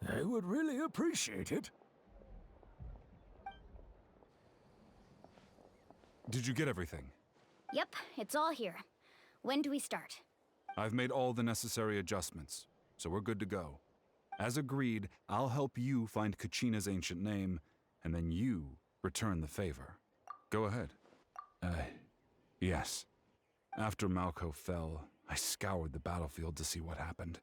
S5: I would really appreciate it.
S13: Did you get everything?
S2: Yep, it's all here. When do we start?
S13: I've made all the necessary adjustments, so we're good to go. As agreed, I'll help you find Kachina's ancient name, and then you return the favor. Go ahead. Yes. After Malco fell, I scoured the battlefield to see what happened.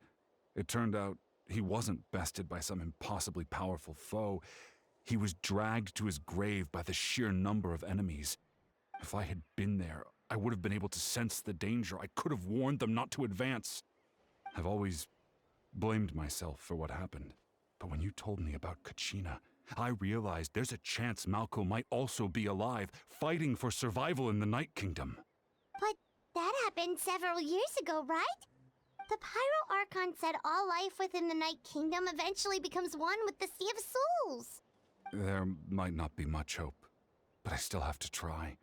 S13: It turned out he wasn't bested by some impossibly powerful foe. He was dragged to his grave by the sheer number of enemies. If I had been there, I would have been able to sense the danger. I could have warned them not to advance. I've always blamed myself for what happened. But when you told me about Kachina, I realized there's a chance Malco might also be alive, fighting for survival in the Night Kingdom.
S1: But that happened several years ago, right? The Pyro Archon said all life within the Night Kingdom eventually becomes one with the Sea of Souls.
S13: There might not be much hope, but I still have to try.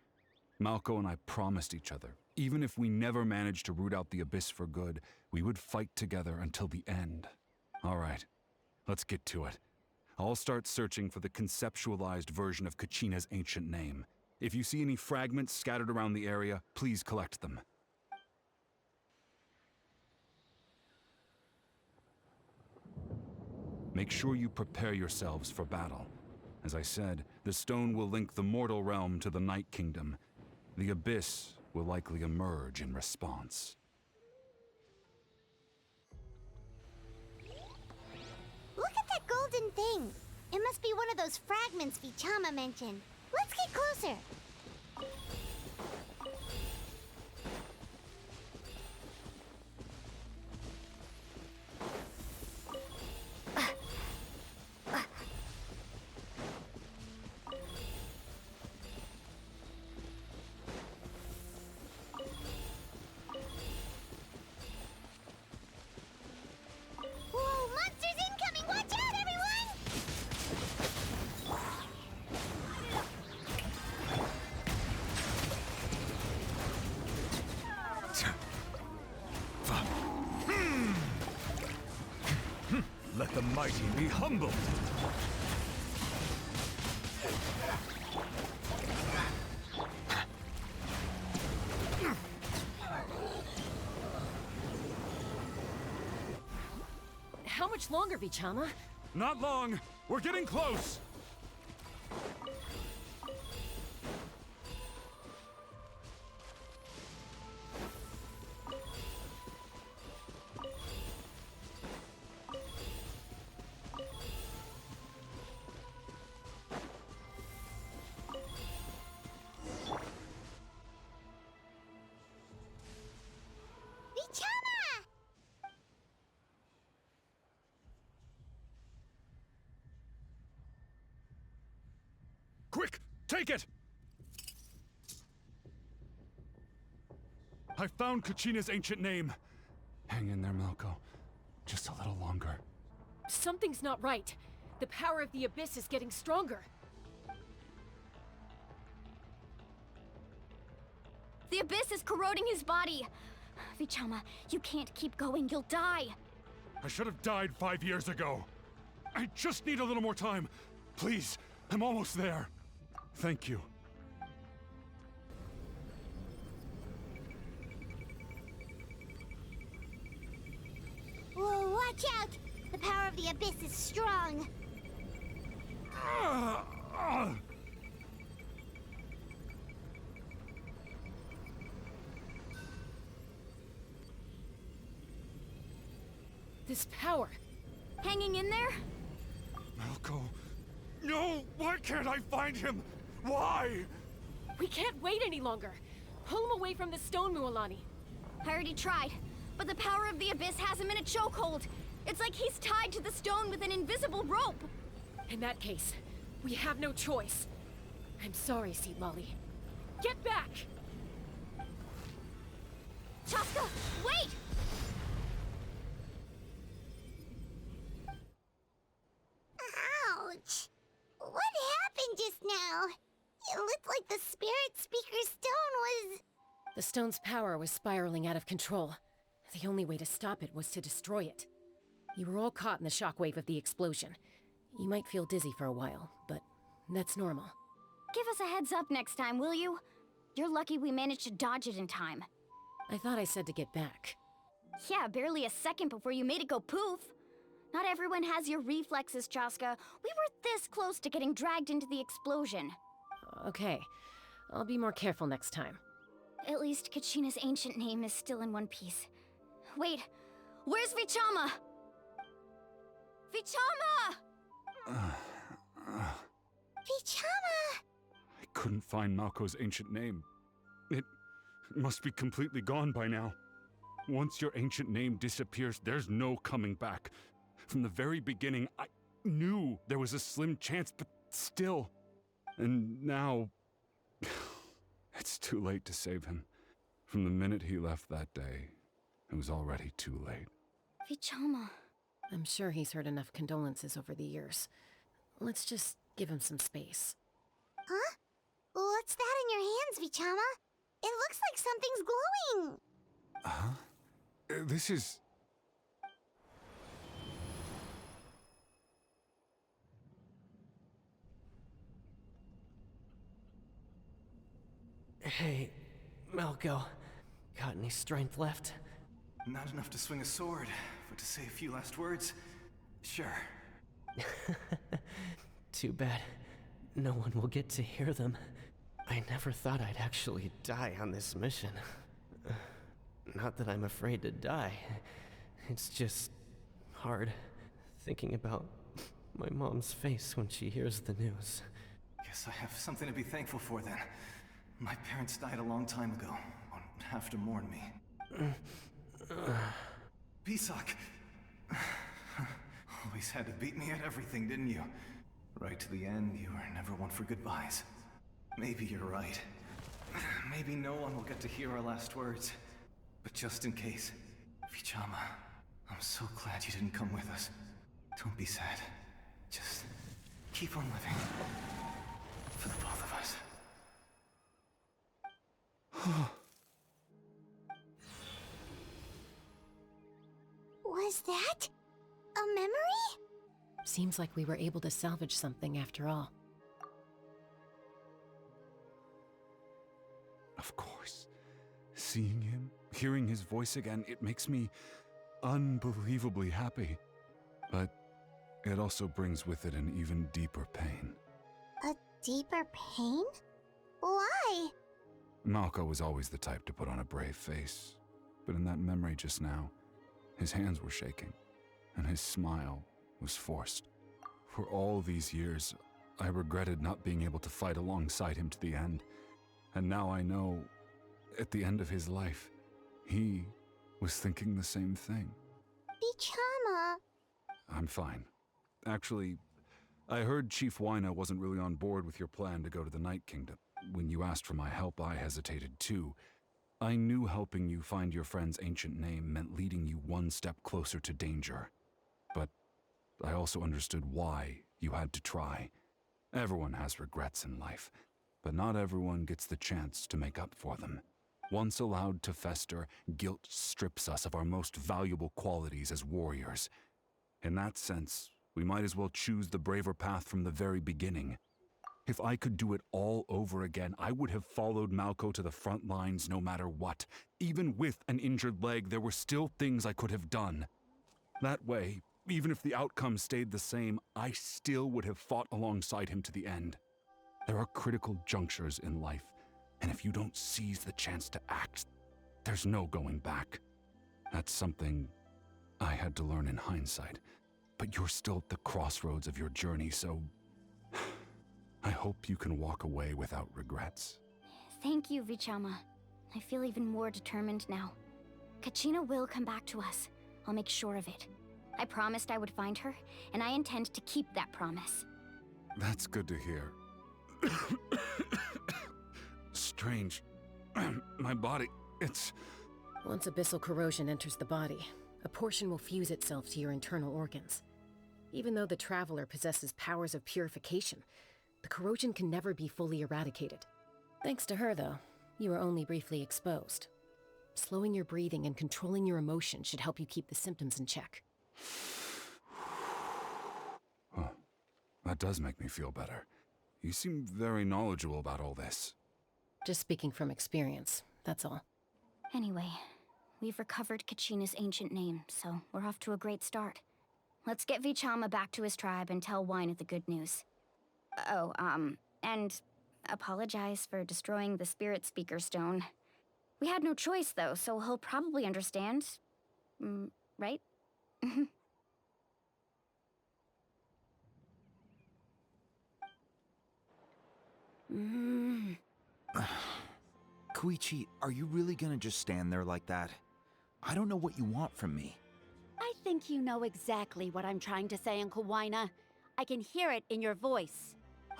S13: Malco and I promised each other, even if we never managed to root out the Abyss for good, we would fight together until the end. All right, let's get to it. I'll start searching for the conceptualized version of Kachina's ancient name. If you see any fragments scattered around the area, please collect them. Make sure you prepare yourselves for battle. As I said, the stone will link the mortal realm to the Night Kingdom. The Abyss will likely emerge in response.
S1: Look at that golden thing. It must be one of those fragments Vichama mentioned. Let's get closer. Whoa, monsters incoming! Watch out, everyone!
S13: Let the mighty be humbled!
S10: How much longer, Vichama?
S13: Not long! We're getting close!
S1: Vichama!
S13: Quick! Take it! I found Kachina's ancient name. Hang in there, Malko. Just a little longer.
S10: Something's not right. The power of the Abyss is getting stronger.
S2: The Abyss is corroding his body. Vichama, you can't keep going. You'll die.
S13: I should have died 5 years ago. I just need a little more time. Please, I'm almost there. Thank you.
S1: Whoa, watch out! The power of the Abyss is strong.
S10: This power.
S2: Hanging in there?
S13: Malko. No! Why can't I find him? Why?
S10: We can't wait any longer. Pull him away from the stone, Mualani.
S2: I already tried, but the power of the Abyss has him in a chokehold. It's like he's tied to the stone with an invisible rope.
S10: In that case, we have no choice. I'm sorry, Seed Lolly. Get back!
S2: Chaska, wait!
S1: Ouch! What happened just now? It looked like the Spirit Speaker's stone was...
S10: The stone's power was spiraling out of control. The only way to stop it was to destroy it. You were all caught in the shockwave of the explosion. You might feel dizzy for a while, but that's normal.
S2: Give us a heads up next time, will you? You're lucky we managed to dodge it in time.
S10: I thought I said to get back.
S2: Yeah, barely a second before you made it go poof. Not everyone has your reflexes, Chaska. We were this close to getting dragged into the explosion.
S10: Okay, I'll be more careful next time.
S2: At least Kachina's ancient name is still in one piece. Wait, where's Vichama? Vichama!
S1: Vichama!
S13: I couldn't find Malko's ancient name. It must be completely gone by now. Once your ancient name disappears, there's no coming back. From the very beginning, I knew there was a slim chance, but still. And now... it's too late to save him. From the minute he left that day, it was already too late.
S2: Vichama.
S10: I'm sure he's heard enough condolences over the years. Let's just give him some space.
S1: Huh? What's that in your hands, Vichama? It looks like something's glowing.
S13: Huh? This is...
S14: Hey, Malko. Got any strength left?
S15: Not enough to swing a sword, but to say a few last words? Sure.
S14: Too bad no one will get to hear them. I never thought I'd actually die on this mission. Not that I'm afraid to die. It's just hard thinking about my mom's face when she hears the news.
S15: Guess I have something to be thankful for then. My parents died a long time ago. Won't have to mourn me. Pisak! Always had to beat me at everything, didn't you? Right to the end, you were never one for goodbyes. Maybe you're right. Maybe no one will get to hear our last words. But just in case, Vichama, I'm so glad you didn't come with us. Don't be sad. Just keep on living. For the both of us.
S1: Was that a memory?
S10: Seems like we were able to salvage something after all.
S13: Of course. Seeing him, hearing his voice again, it makes me unbelievably happy. But it also brings with it an even deeper pain.
S1: A deeper pain? Why?
S13: Malko was always the type to put on a brave face. But in that memory just now, his hands were shaking, and his smile was forced. For all these years, I regretted not being able to fight alongside him to the end. And now I know, at the end of his life, he was thinking the same thing.
S1: Vichama.
S13: I'm fine. Actually, I heard Chief Wyna wasn't really on board with your plan to go to the Night Kingdom. When you asked for my help, I hesitated too. I knew helping you find your friend's ancient name meant leading you one step closer to danger. But I also understood why you had to try. Everyone has regrets in life, but not everyone gets the chance to make up for them. Once allowed to fester, guilt strips us of our most valuable qualities as warriors. In that sense, we might as well choose the braver path from the very beginning. If I could do it all over again, I would have followed Malko to the front lines no matter what. Even with an injured leg, there were still things I could have done. That way, even if the outcome stayed the same, I still would have fought alongside him to the end. There are critical junctures in life, and if you don't seize the chance to act, there's no going back. That's something I had to learn in hindsight, but you're still at the crossroads of your journey, so I hope you can walk away without regrets.
S2: Thank you, Vichama. I feel even more determined now. Kachina will come back to us. I'll make sure of it. I promised I would find her, and I intend to keep that promise.
S13: That's good to hear. Strange. My body, it's...
S10: Once abyssal corrosion enters the body, a portion will fuse itself to your internal organs. Even though the Traveler possesses powers of purification, the corrosion can never be fully eradicated. Thanks to her, though, you are only briefly exposed. Slowing your breathing and controlling your emotions should help you keep the symptoms in check.
S13: Huh. That does make me feel better. You seem very knowledgeable about all this.
S10: Just speaking from experience, that's all.
S2: Anyway, we've recovered Kachina's ancient name, so we're off to a great start. Let's get Vichama back to his tribe and tell Wyna the good news. Oh, and apologize for destroying the Spirit Speaker Stone. We had no choice, though, so he'll probably understand. Right?
S12: Koichi, are you really gonna just stand there like that? I don't know what you want from me.
S16: I think you know exactly what I'm trying to say, Uncle Wyna. I can hear it in your voice.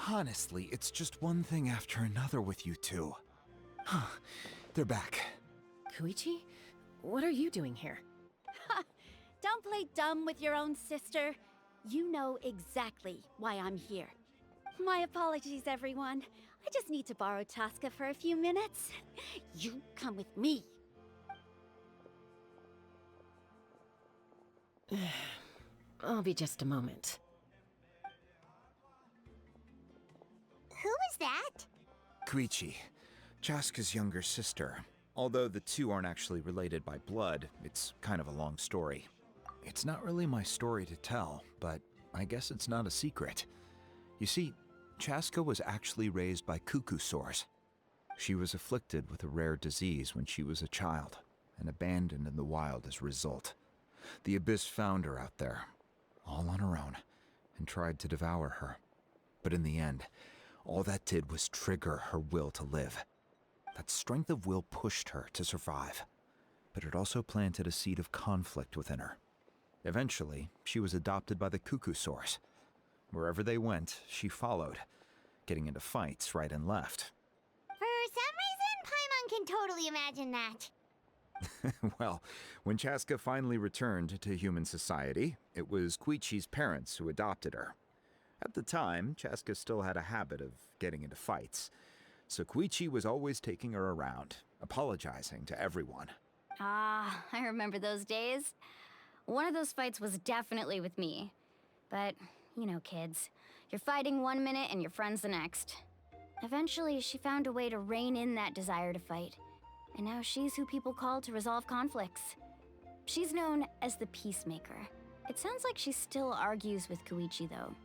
S12: Honestly, it's just one thing after another with you two. They're back.
S10: Koichi? What are you doing here?
S16: Don't play dumb with your own sister. You know exactly why I'm here. My apologies, everyone. I just need to borrow Tosca for a few minutes. You come with me.
S10: I'll be just a moment.
S1: Who is that?
S12: Koichi, Chaska's younger sister. Although the two aren't actually related by blood, it's kind of a long story. It's not really my story to tell, but I guess it's not a secret. You see, Chaska was actually raised by cuckoo sores. She was afflicted with a rare disease when she was a child, and abandoned in the wild as a result. The Abyss found her out there, all on her own, and tried to devour her. But in the end, all that did was trigger her will to live. That strength of will pushed her to survive, but it also planted a seed of conflict within her. Eventually, she was adopted by the cuckoo source. Wherever they went, she followed, getting into fights right and left.
S1: For some reason, Paimon can totally imagine that.
S12: Well, when Chaska finally returned to human society, it was Koichi's parents who adopted her. At the time, Chaska still had a habit of getting into fights, so Koichi was always taking her around, apologizing to everyone.
S2: Ah, I remember those days. One of those fights was definitely with me. But, you know, kids. You're fighting one minute and your friend's the next. Eventually, she found a way to rein in that desire to fight. And now she's who people call to resolve conflicts. She's known as the Peacemaker. It sounds like she still argues with Koichi, though.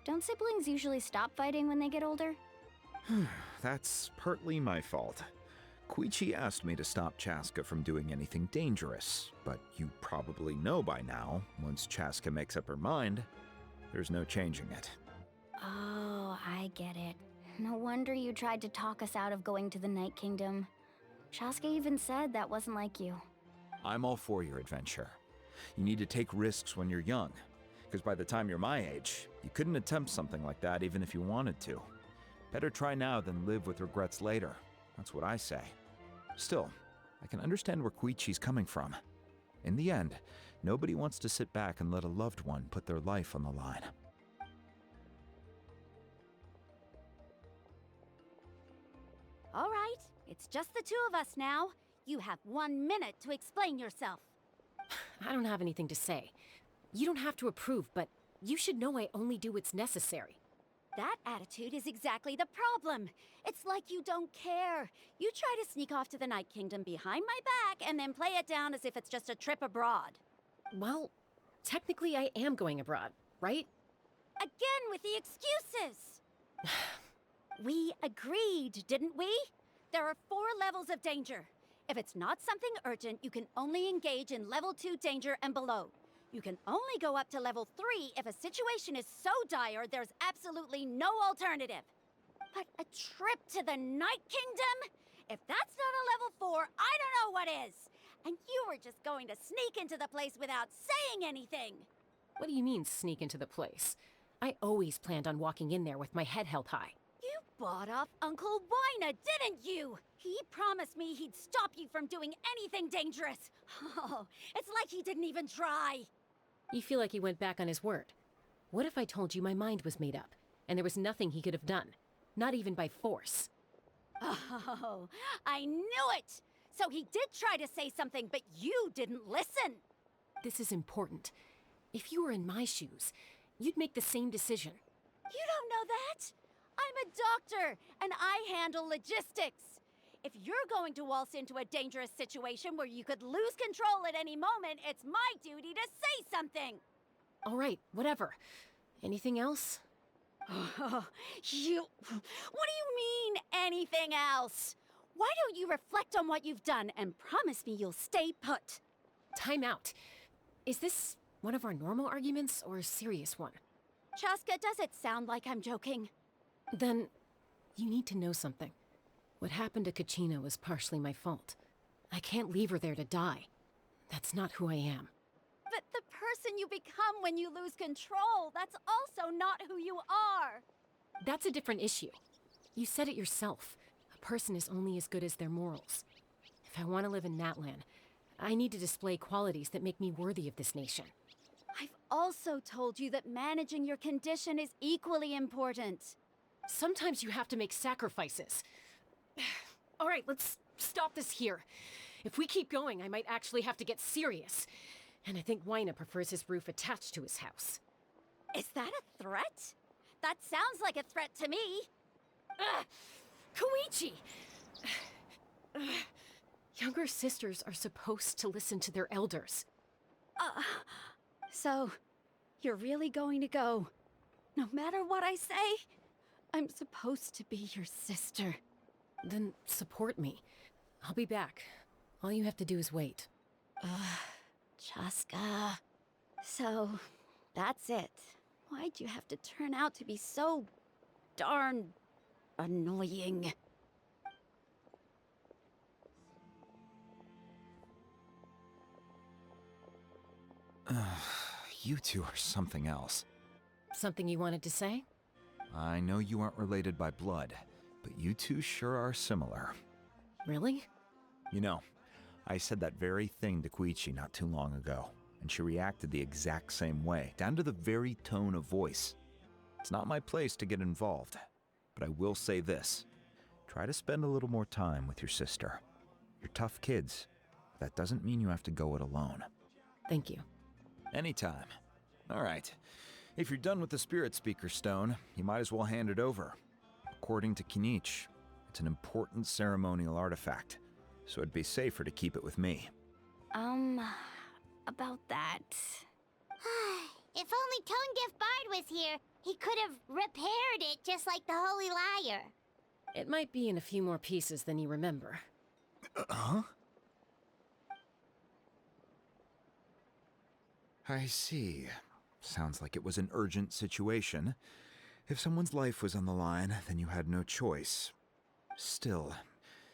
S2: Don't siblings usually stop fighting when they get older?
S12: That's partly my fault. Koichi asked me to stop Chaska from doing anything dangerous, but you probably know by now, once Chaska makes up her mind, there's no changing it.
S2: Oh, I get it. No wonder you tried to talk us out of going to the Night Kingdom. Chaska even said that wasn't like you.
S12: I'm all for your adventure. You need to take risks when you're young, because by the time you're my age, you couldn't attempt something like that even if you wanted to. Better try now than live with regrets later. That's what I say. Still, I can understand where Koichi's coming from. In the end, nobody wants to sit back and let a loved one put their life on the line.
S16: All right, it's just the two of us now. You have 1 minute to explain yourself.
S10: I don't have anything to say. You don't have to approve, but you should know I only do what's necessary.
S16: That attitude is exactly the problem. It's like you don't care. You try to sneak off to the Night Kingdom behind my back and then play it down as if it's just a trip abroad.
S10: Well, technically I am going abroad, right?
S16: Again with the excuses! We agreed, didn't we? There are 4 levels of danger. If it's not something urgent, you can only engage in level 2 danger and below. You can only go up to level 3 if a situation is so dire there's absolutely no alternative. But a trip to the Night Kingdom? If that's not a level 4, I don't know what is. And you were just going to sneak into the place without saying anything.
S10: What do you mean, sneak into the place? I always planned on walking in there with my head held high.
S16: You bought off Uncle Wina, didn't you? He promised me he'd stop you from doing anything dangerous. Oh, it's like he didn't even try.
S10: You feel like he went back on his word. What if I told you my mind was made up, and there was nothing he could have done? Not even by force.
S16: Oh, I knew it! So he did try to say something, but you didn't listen.
S10: This is important. If you were in my shoes, you'd make the same decision.
S16: You don't know that? I'm a doctor, and I handle logistics. If you're going to waltz into a dangerous situation where you could lose control at any moment, it's my duty to say something.
S10: All right, whatever. Anything else?
S16: What do you mean, anything else? Why don't you reflect on what you've done and promise me you'll stay put?
S10: Time out. Is this one of our normal arguments or a serious one?
S16: Chaska, does it sound like I'm joking?
S10: Then, you need to know something. What happened to Kachina was partially my fault. I can't leave her there to die. That's not who I am.
S16: But the person you become when you lose control, that's also not who you are.
S10: That's a different issue. You said it yourself. A person is only as good as their morals. If I want to live in Natlan, I need to display qualities that make me worthy of this nation.
S16: I've also told you that managing your condition is equally important.
S10: Sometimes you have to make sacrifices. All right, let's stop this here. If we keep going, I might actually have to get serious. And I think Wina prefers his roof attached to his house.
S16: Is that a threat? That sounds like a threat to me.
S10: Koichi! Younger sisters are supposed to listen to their elders.
S16: So, You're really going to go. No matter what I say, I'm supposed to be your sister.
S10: Then support me. I'll be back. All you have to do is wait.
S16: Chaska. So, that's it. Why'd you have to turn out to be so darn annoying?
S12: You two are something else.
S10: Something you wanted to say?
S12: I know you aren't related by blood, but you two sure are similar.
S10: Really?
S12: You know, I said that very thing to Koichi not too long ago, and she reacted the exact same way, down to the very tone of voice. It's not my place to get involved, but I will say this. Try to spend a little more time with your sister. You're tough kids. That doesn't mean you have to go it alone.
S10: Thank you.
S12: Anytime. All right. If you're done with the Spirit Speaker Stone, you might as well hand it over. According to Kinich, it's an important ceremonial artifact, so it'd be safer to keep it with me.
S2: About that.
S1: If only Tone Gift Bard was here, he could have repaired it just like the Holy Liar.
S10: It might be in a few more pieces than you remember.
S12: Huh? I see. Sounds like it was an urgent situation. If someone's life was on the line, then you had no choice. Still,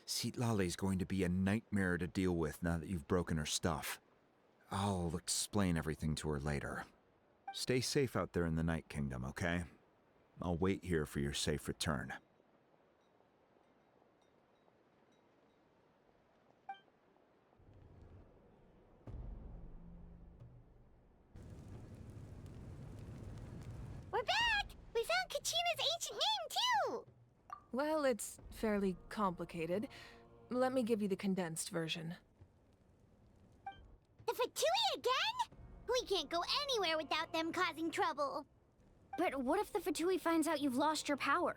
S12: Citlali's going to be a nightmare to deal with now that you've broken her stuff. I'll explain everything to her later. Stay safe out there in the Night Kingdom, okay? I'll wait here for your safe return.
S1: We're back! We found Kachina's ancient name, too!
S6: Well, it's fairly complicated. Let me give you the condensed version.
S1: The Fatui again? We can't go anywhere without them causing trouble.
S2: But what if the Fatui finds out you've lost your power?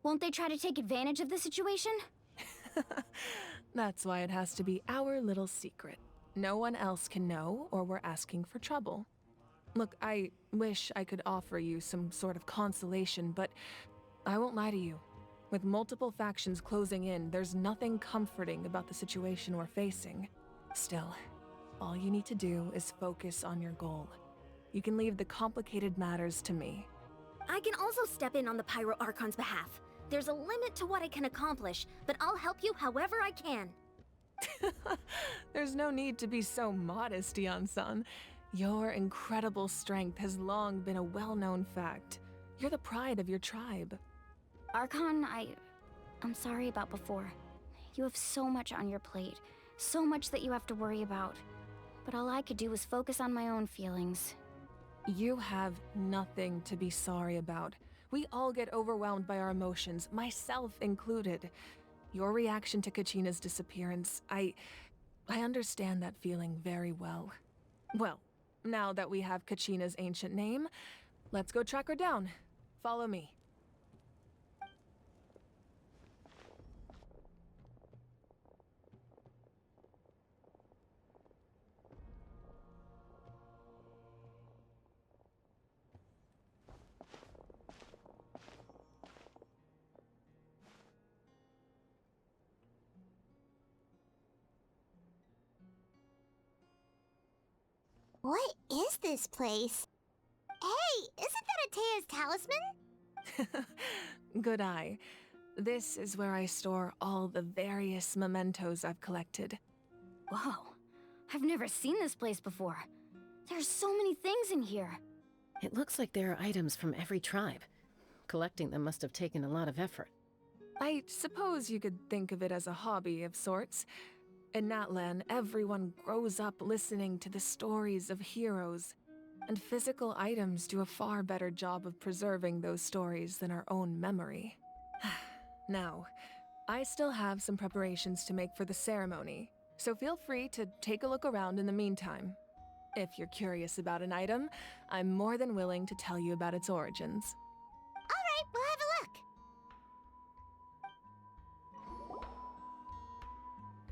S2: Won't they try to take advantage of the situation?
S6: That's why it has to be our little secret. No one else can know, or we're asking for trouble. Look, I wish I could offer you some sort of consolation, but I won't lie to you. With multiple factions closing in, there's nothing comforting about the situation we're facing. Still, all you need to do is focus on your goal. You can leave the complicated matters to me.
S11: I can also step in on the Pyro Archon's behalf. There's a limit to what I can accomplish, but I'll help you however I can.
S6: There's no need to be so modest, Yan-san. Your incredible strength has long been a well-known fact. You're the pride of your tribe.
S2: Archon, I'm sorry about before. You have so much on your plate, so much that you have to worry about. But all I could do was focus on my own feelings.
S6: You have nothing to be sorry about. We all get overwhelmed by our emotions, myself included. Your reaction to Kachina's disappearance, I understand that feeling very well. Well, now that we have Kachina's ancient name, let's go track her down. Follow me.
S1: What is this place? Hey, isn't that Atea's talisman?
S6: Good eye. This is where I store all the various mementos I've collected.
S2: Whoa, I've never seen this place before. There's so many things in here.
S10: It looks like there are items from every tribe. Collecting them must have taken a lot of effort.
S6: I suppose you could think of it as a hobby of sorts. In Natlan, everyone grows up listening to the stories of heroes, and physical items do a far better job of preserving those stories than our own memory. Now, I still have some preparations to make for the ceremony, so feel free to take a look around in the meantime. If you're curious about an item, I'm more than willing to tell you about its origins.
S1: All right, we'll have a look.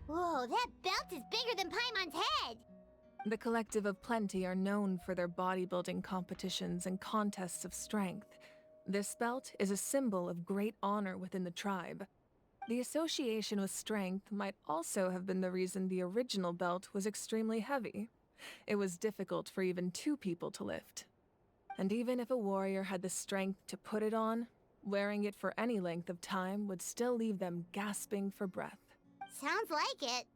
S1: Whoa, that belt is bigger than Paimon's head!
S6: The Collective of Plenty are known for their bodybuilding competitions and contests of strength. This belt is a symbol of great honor within the tribe. The association with strength might also have been the reason the original belt was extremely heavy. It was difficult for even 2 people to lift. And even if a warrior had the strength to put it on, wearing it for any length of time would still leave them gasping for breath.
S1: Sounds like it.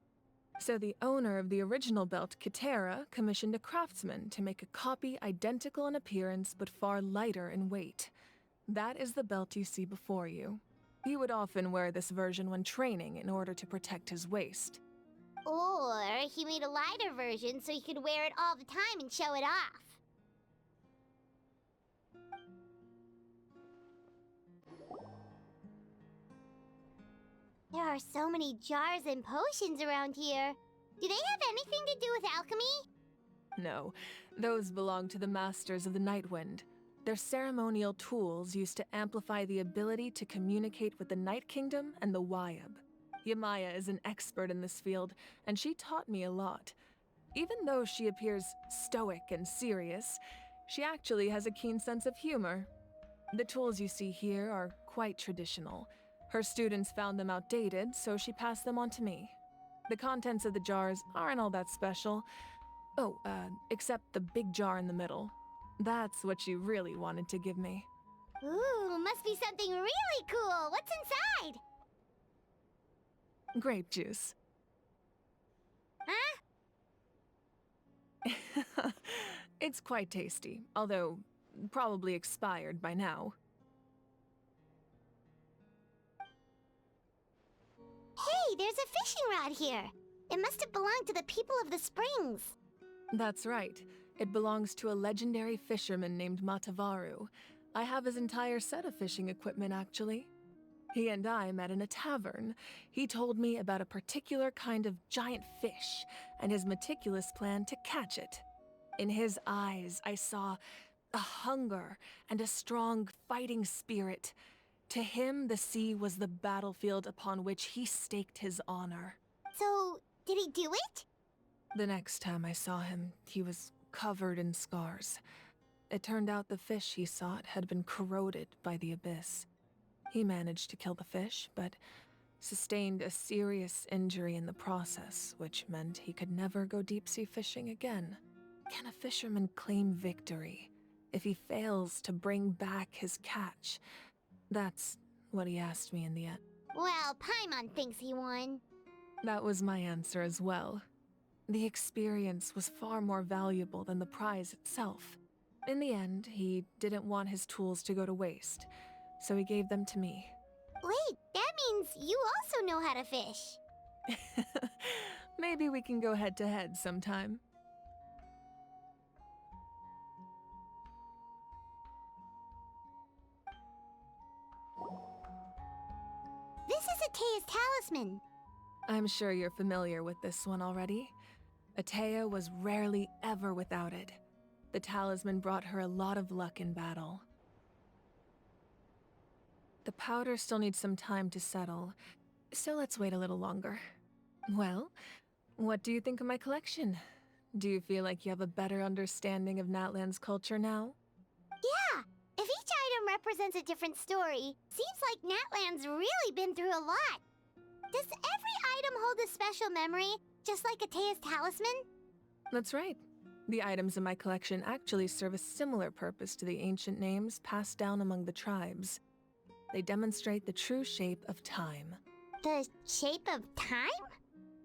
S6: So the owner of the original belt, Kitera, commissioned a craftsman to make a copy identical in appearance but far lighter in weight. That is the belt you see before you. He would often wear this version when training in order to protect his waist.
S1: Or he made a lighter version so he could wear it all the time and show it off. There are so many jars and potions around here. Do they have anything to do with alchemy?
S6: No, those belong to the Masters of the Nightwind. They're ceremonial tools used to amplify the ability to communicate with the Night Kingdom and the Wyab. Yamaya is an expert in this field, and she taught me a lot. Even though she appears stoic and serious, she actually has a keen sense of humor. The tools you see here are quite traditional. Her students found them outdated, so she passed them on to me. The contents of the jars aren't all that special. Oh, except the big jar in the middle. That's what she really wanted to give me.
S1: Ooh, must be something really cool. What's inside?
S6: Grape juice.
S1: Huh?
S6: It's quite tasty, although probably expired by now.
S1: Hey, there's a fishing rod here. It must have belonged to the people of the springs.
S6: That's right. It belongs to a legendary fisherman named Matavaru. I have his entire set of fishing equipment, actually. He and I met in a tavern. He told me about a particular kind of giant fish and his meticulous plan to catch it. In his eyes, I saw a hunger and a strong fighting spirit. To him, the sea was the battlefield upon which he staked his honor.
S1: So, did he do it?
S6: The next time I saw him, he was covered in scars. It turned out the fish he sought had been corroded by the abyss. He managed to kill the fish, but sustained a serious injury in the process, which meant he could never go deep-sea fishing again. Can a fisherman claim victory if he fails to bring back his catch? That's what he asked me in the end.
S1: Well, Paimon thinks he won.
S6: That was my answer as well. The experience was far more valuable than the prize itself. In the end, he didn't want his tools to go to waste, so he gave them to me.
S1: Wait, that means you also know how to fish.
S6: Maybe we can go head-to-head sometime.
S1: This is Atea's talisman.
S6: I'm sure you're familiar with this one already. Atea was rarely ever without it. The talisman brought her a lot of luck in battle. The powder still needs some time to settle, so let's wait a little longer. Well, what do you think of my collection? Do you feel like you have a better understanding of Natlan's culture now?
S1: Yeah, if each item represents a different story, seems like Natlan's really been through a lot. Does every item hold a special memory, just like Atea's talisman?
S6: That's right. The items in my collection actually serve a similar purpose to the ancient names passed down among the tribes. They demonstrate the true shape of time.
S1: The shape of time?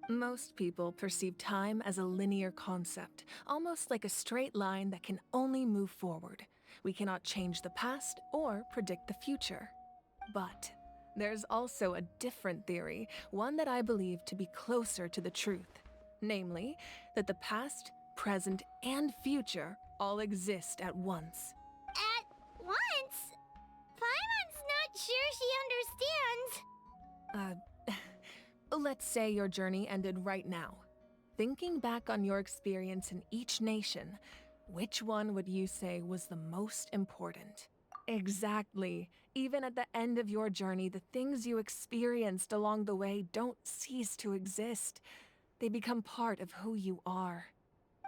S6: Most people perceive time as a linear concept, almost like a straight line that can only move forward. We cannot change the past or predict the future. But there's also a different theory, one that I believe to be closer to the truth. Namely, that the past, present, and future all exist at once.
S1: At once? Paimon's not sure she understands.
S6: Let's say your journey ended right now. Thinking back on your experience in each nation, which one would you say was the most important? Exactly. Even at the end of your journey, the things you experienced along the way don't cease to exist. They become part of who you are.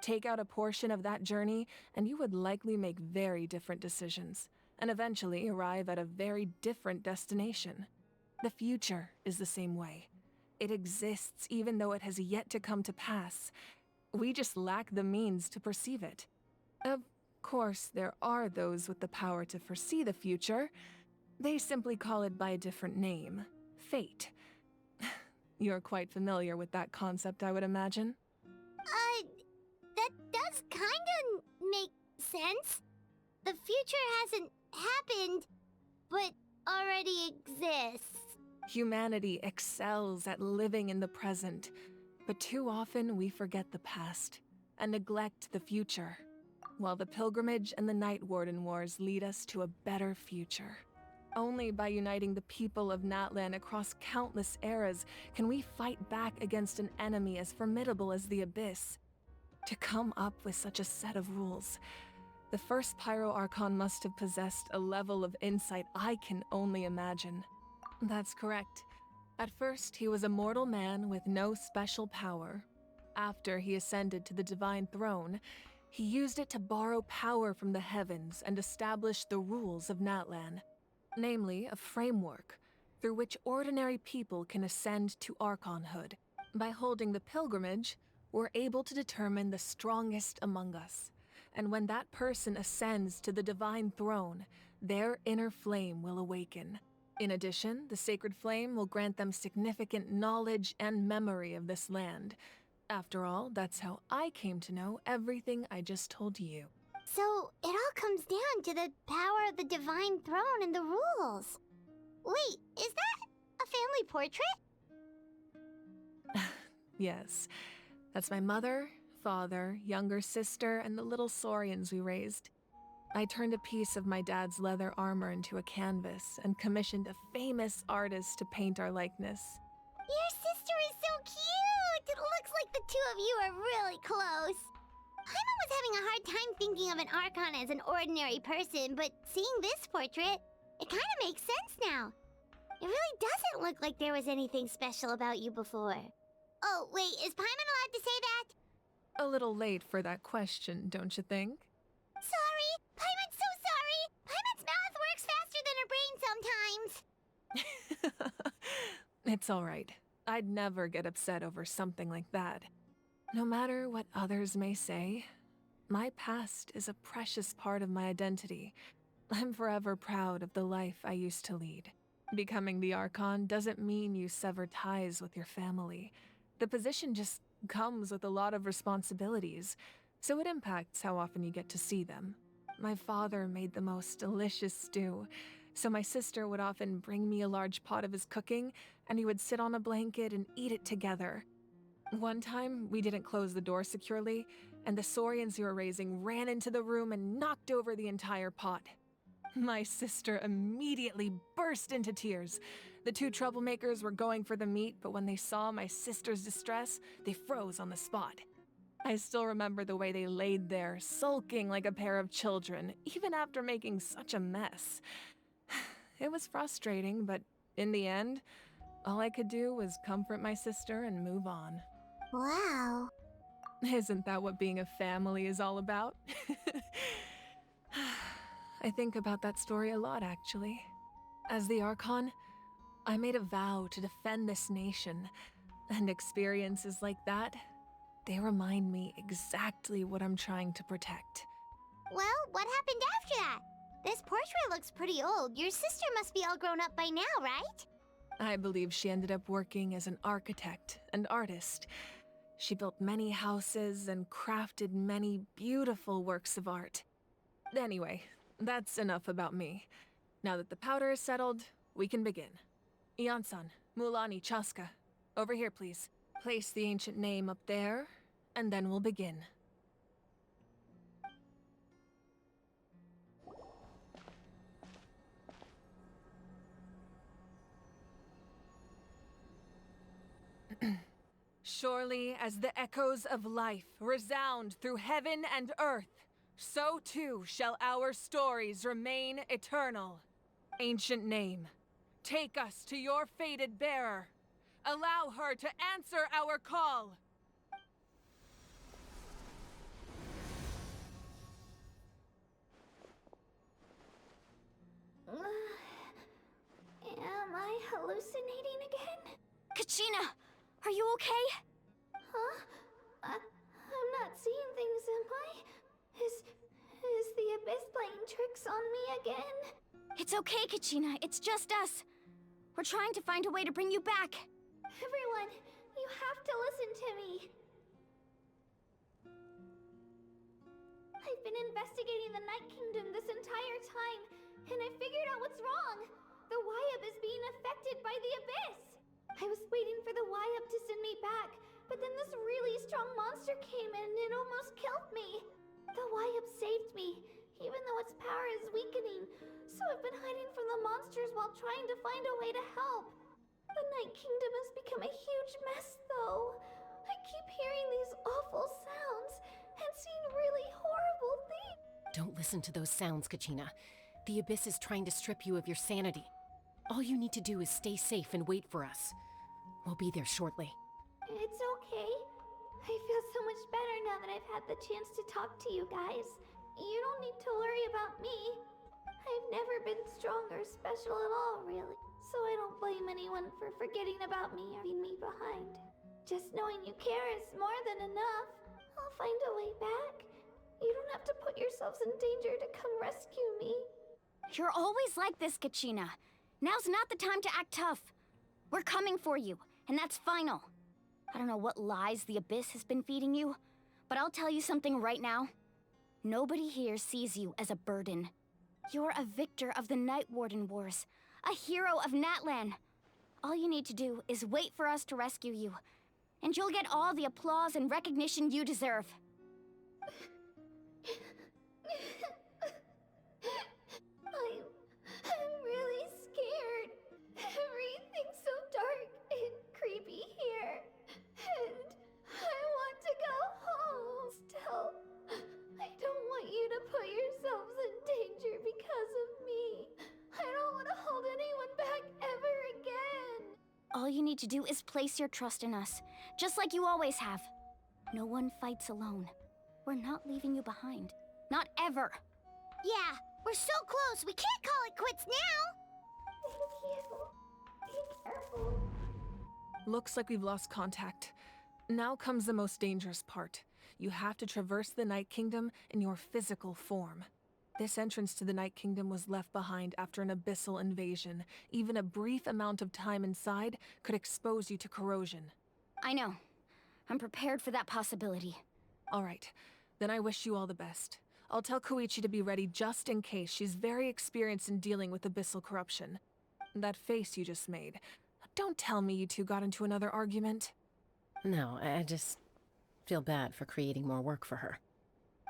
S6: Take out a portion of that journey, and you would likely make very different decisions, and eventually arrive at a very different destination. The future is the same way. It exists even though it has yet to come to pass. We just lack the means to perceive it. Of course, there are those with the power to foresee the future. They simply call it by a different name, fate. You're quite familiar with that concept, I would imagine.
S1: That does kinda make sense. The future hasn't happened, but already exists.
S6: Humanity excels at living in the present, but too often we forget the past and neglect the future, while the Pilgrimage and the Night Warden Wars lead us to a better future. Only by uniting the people of Natlan across countless eras can we fight back against an enemy as formidable as the Abyss. To come up with such a set of rules, the first Pyro Archon must have possessed a level of insight I can only imagine. That's correct. At first, he was a mortal man with no special power. After he ascended to the Divine Throne, he used it to borrow power from the heavens and establish the rules of Natlan, namely a framework through which ordinary people can ascend to Archonhood. By holding the pilgrimage, we're able to determine the strongest among us, and when that person ascends to the Divine Throne, their inner flame will awaken. In addition, the sacred flame will grant them significant knowledge and memory of this land. After all, that's how I came to know everything I just told you.
S1: So, it all comes down to the power of the Divine Throne and the rules. Wait, is that a family portrait?
S6: Yes. That's my mother, father, younger sister, and the little saurians we raised. I turned a piece of my dad's leather armor into a canvas and commissioned a famous artist to paint our likeness.
S1: Your sister is so cute! It looks like the two of you are really close. Paimon was having a hard time thinking of an Archon as an ordinary person, but seeing this portrait, it kind of makes sense now. It really doesn't look like there was anything special about you before. Oh, wait, is Paimon allowed to say that?
S6: A little late for that question, don't you think?
S1: Sorry! Paimon's so sorry! Paimon's mouth works faster than her brain sometimes!
S6: It's all right. I'd never get upset over something like that. No matter what others may say, my past is a precious part of my identity. I'm forever proud of the life I used to lead. Becoming the Archon doesn't mean you sever ties with your family. The position just comes with a lot of responsibilities, so it impacts how often you get to see them. My father made the most delicious stew, so my sister would often bring me a large pot of his cooking, and we would sit on a blanket and eat it together. One time, we didn't close the door securely, and the saurians we were raising ran into the room and knocked over the entire pot. My sister immediately burst into tears. The two troublemakers were going for the meat, but when they saw my sister's distress, they froze on the spot. I still remember the way they laid there, sulking like a pair of children, even after making such a mess. It was frustrating, but in the end, all I could do was comfort my sister and move on.
S1: Wow.
S6: Isn't that what being a family is all about? I think about that story a lot, actually. As the Archon, I made a vow to defend this nation, and experiences like that, they remind me exactly what I'm trying to protect.
S1: Well, what happened after that? This portrait looks pretty old. Your sister must be all grown up by now, right?
S6: I believe she ended up working as an architect and artist. She built many houses and crafted many beautiful works of art. Anyway, that's enough about me. Now that the powder is settled, we can begin. Ian-san, Mulani, Chaska, over here please. Place the ancient name up there, and then we'll begin. Surely as the echoes of life resound through heaven and earth, so too shall our stories remain eternal. Ancient name, take us to your fated bearer. Allow her to answer our call.
S2: Kachina! Are you okay?
S1: Huh? I'm not seeing things, am I? Is the Abyss playing tricks on me again?
S2: It's okay, Kachina. It's just us. We're trying to find a way to bring you back.
S1: Everyone, you have to listen to me. I've been investigating the Night Kingdom this entire time, and I figured out what's wrong. The YUB is being affected by the Abyss. I was waiting for the YUB to send me back, but then this really strong monster came in and it almost killed me. The YUB saved me, even though its power is weakening, so I've been hiding from the monsters while trying to find a way to help. The Night Kingdom has become a huge mess, though. I keep hearing these awful sounds and seeing really horrible things.
S10: Don't listen to those sounds, Kachina. The Abyss is trying to strip you of your sanity. All you need to do is stay safe and wait for us. We'll be there shortly.
S1: It's okay. I feel so much better now that I've had the chance to talk to you guys. You don't need to worry about me. I've never been strong or special at all, really. So I don't blame anyone for forgetting about me or leaving me behind. Just knowing you care is more than enough. I'll find a way back. You don't have to put yourselves in danger to come rescue me.
S2: You're always like this, Kachina. Now's not the time to act tough. We're coming for you, and that's final. I don't know what lies the Abyss has been feeding you, but I'll tell you something right now. Nobody here sees you as a burden. You're a victor of the Night Warden Wars, a hero of Natlan. All you need to do is wait for us to rescue you, and you'll get all the applause and recognition you deserve.
S1: I'm really scared. Everything's so dark and creepy here. And I want to go home. Still, I don't want you to put yourselves in danger because of me. I don't want to hold anyone back ever again.
S2: All you need to do is place your trust in us, just like you always have. No one fights alone. We're not leaving you behind. Not ever.
S1: Yeah, we're so close. We can't call it quits now. Thank you. Be careful.
S6: Looks like we've lost contact. Now comes the most dangerous part. You have to traverse the Night Kingdom in your physical form. This entrance to the Night Kingdom was left behind after an abyssal invasion. Even a brief amount of time inside could expose you to corrosion.
S2: I know. I'm prepared for that possibility.
S6: All right. Then I wish you all the best. I'll tell Koichi to be ready just in case. She's very experienced in dealing with abyssal corruption. That face you just made. Don't tell me you two got into another argument.
S10: No, I just feel bad for creating more work for her.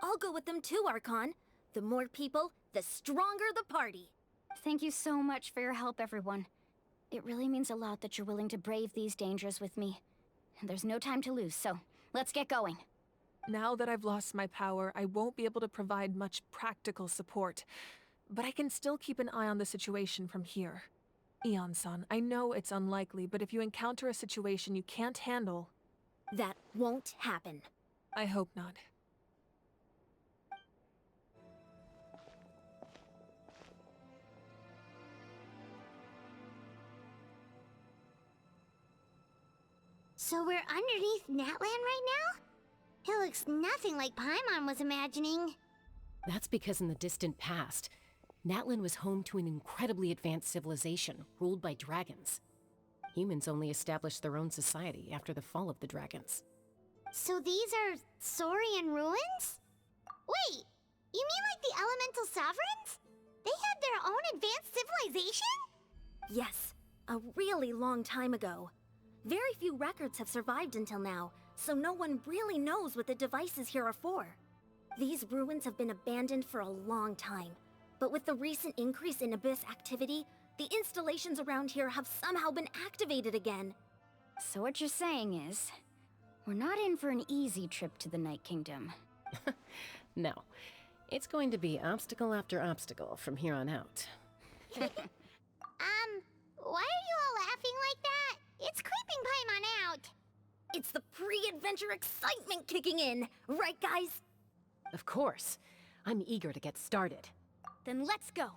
S11: I'll go with them too, Archon. The more people, the stronger the party.
S2: Thank you so much for your help, everyone. It really means a lot that you're willing to brave these dangers with me. And there's no time to lose, so let's get going.
S6: Now that I've lost my power, I won't be able to provide much practical support. But I can still keep an eye on the situation from here. Eon-san, I know it's unlikely, but if you encounter a situation you can't handle...
S11: That won't happen.
S6: I hope not.
S1: So we're underneath Natlan right now? It looks nothing like Paimon was imagining.
S10: That's because in the distant past, Natlan was home to an incredibly advanced civilization ruled by dragons. Humans only established their own society after the fall of the dragons.
S1: So these are Saurian ruins? Wait, you mean like the elemental sovereigns? They had their own advanced civilization?
S11: Yes, a really long time ago. Very few records have survived until now, so no one really knows what the devices here are for. These ruins have been abandoned for a long time, but with the recent increase in Abyss activity, the installations around here have somehow been activated again.
S2: So what you're saying is, we're not in for an easy trip to the Night Kingdom.
S10: No, it's going to be obstacle after obstacle from here on out.
S1: Why are you all laughing like that? It's creeping Paimon out.
S11: It's the pre-adventure excitement kicking in, right guys?
S10: Of course. I'm eager to get started.
S2: Then let's go.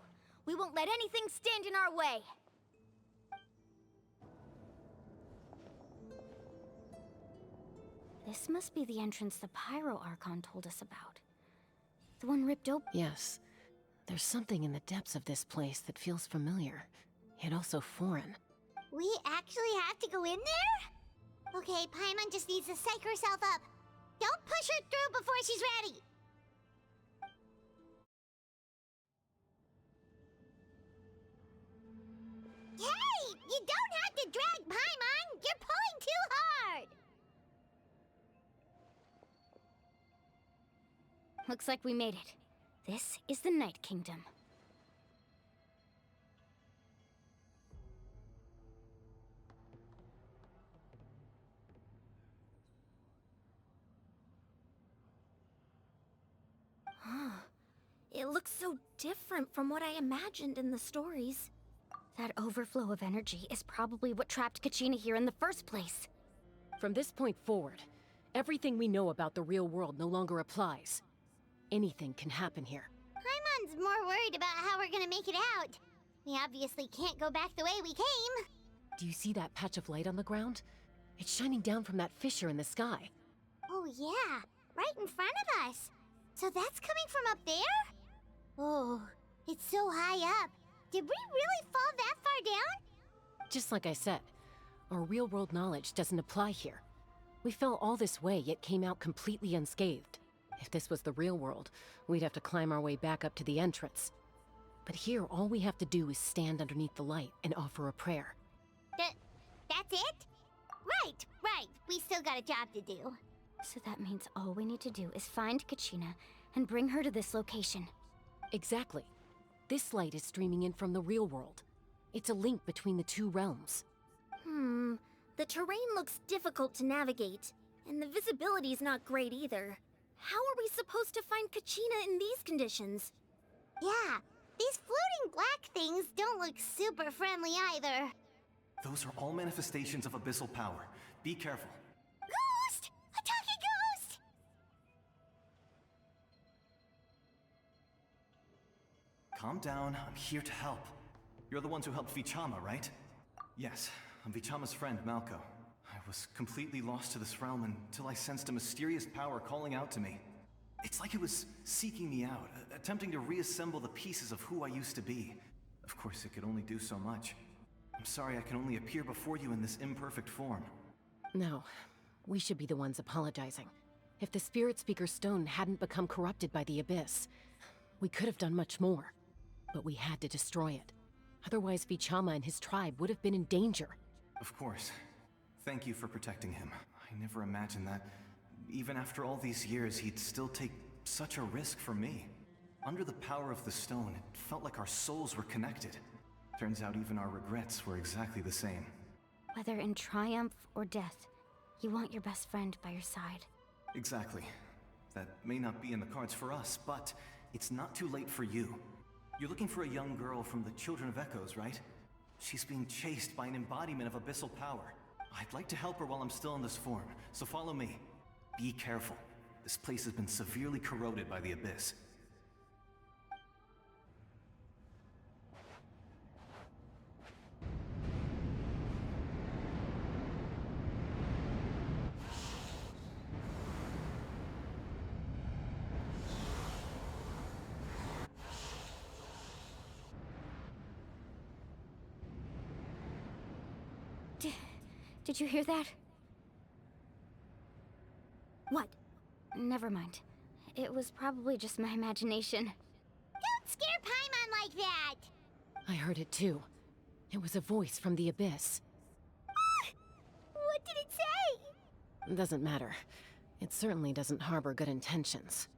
S2: We won't let anything stand in our way. This must be the entrance the Pyro Archon told us about. The one ripped open.
S10: Yes. There's something in the depths of this place that feels familiar, yet also foreign.
S1: We actually have to go in there? Okay, Paimon just needs to psych herself up. Don't push her through before she's ready. Hey! You don't have to drag Paimon! You're pulling too hard!
S2: Looks like we made it. This is the Night Kingdom.
S11: It looks so different from what I imagined in the stories.
S2: That overflow of energy is probably what trapped Kachina here in the first place.
S10: From this point forward, everything we know about the real world no longer applies. Anything can happen here.
S1: Paimon's more worried about how we're gonna make it out. We obviously can't go back the way we came.
S10: Do you see that patch of light on the ground? It's shining down from that fissure in the sky.
S1: Oh yeah, right in front of us. So that's coming from up there? Oh, it's so high up. Did we really fall that far down?
S10: Just like I said, our real-world knowledge doesn't apply here. We fell all this way, yet came out completely unscathed. If this was the real world, we'd have to climb our way back up to the entrance. But here, all we have to do is stand underneath the light and offer a prayer.
S1: That's it? Right. We still got a job to do.
S2: So that means all we need to do is find Kachina and bring her to this location.
S10: Exactly. This light is streaming in from the real world. It's a link between the two realms.
S11: The terrain looks difficult to navigate, and the visibility's not great either. How are we supposed to find Kachina in these conditions?
S1: Yeah, these floating black things don't look super friendly either.
S15: Those are all manifestations of abyssal power. Be careful.
S1: Ghost! A talking ghost!
S15: Calm down, I'm here to help. You're the ones who helped Vichama, right? Yes, I'm Vichama's friend, Malco. I was completely lost to this realm until I sensed a mysterious power calling out to me. It's like it was seeking me out, attempting to reassemble the pieces of who I used to be. Of course, it could only do so much. I'm sorry I can only appear before you in this imperfect form.
S10: No, we should be the ones apologizing. If the Spirit Speaker's stone hadn't become corrupted by the Abyss, we could have done much more. But we had to destroy it. Otherwise, Vichama and his tribe would have been in danger.
S15: Of course. Thank you for protecting him. I never imagined that, even after all these years, he'd still take such a risk for me. Under the power of the stone, it felt like our souls were connected. Turns out even our regrets were exactly the same.
S2: Whether in triumph or death, you want your best friend by your side.
S15: Exactly. That may not be in the cards for us, but it's not too late for you. You're looking for a young girl from the Children of Echoes, right? She's being chased by an embodiment of abyssal power. I'd like to help her while I'm still in this form, so follow me. Be careful. This place has been severely corroded by the Abyss.
S2: Did you hear that?
S11: What?
S2: Never mind. It was probably just my imagination.
S1: Don't scare Paimon like that!
S10: I heard it too. It was a voice from the Abyss.
S1: What did it say?
S10: Doesn't matter. It certainly doesn't harbor good intentions.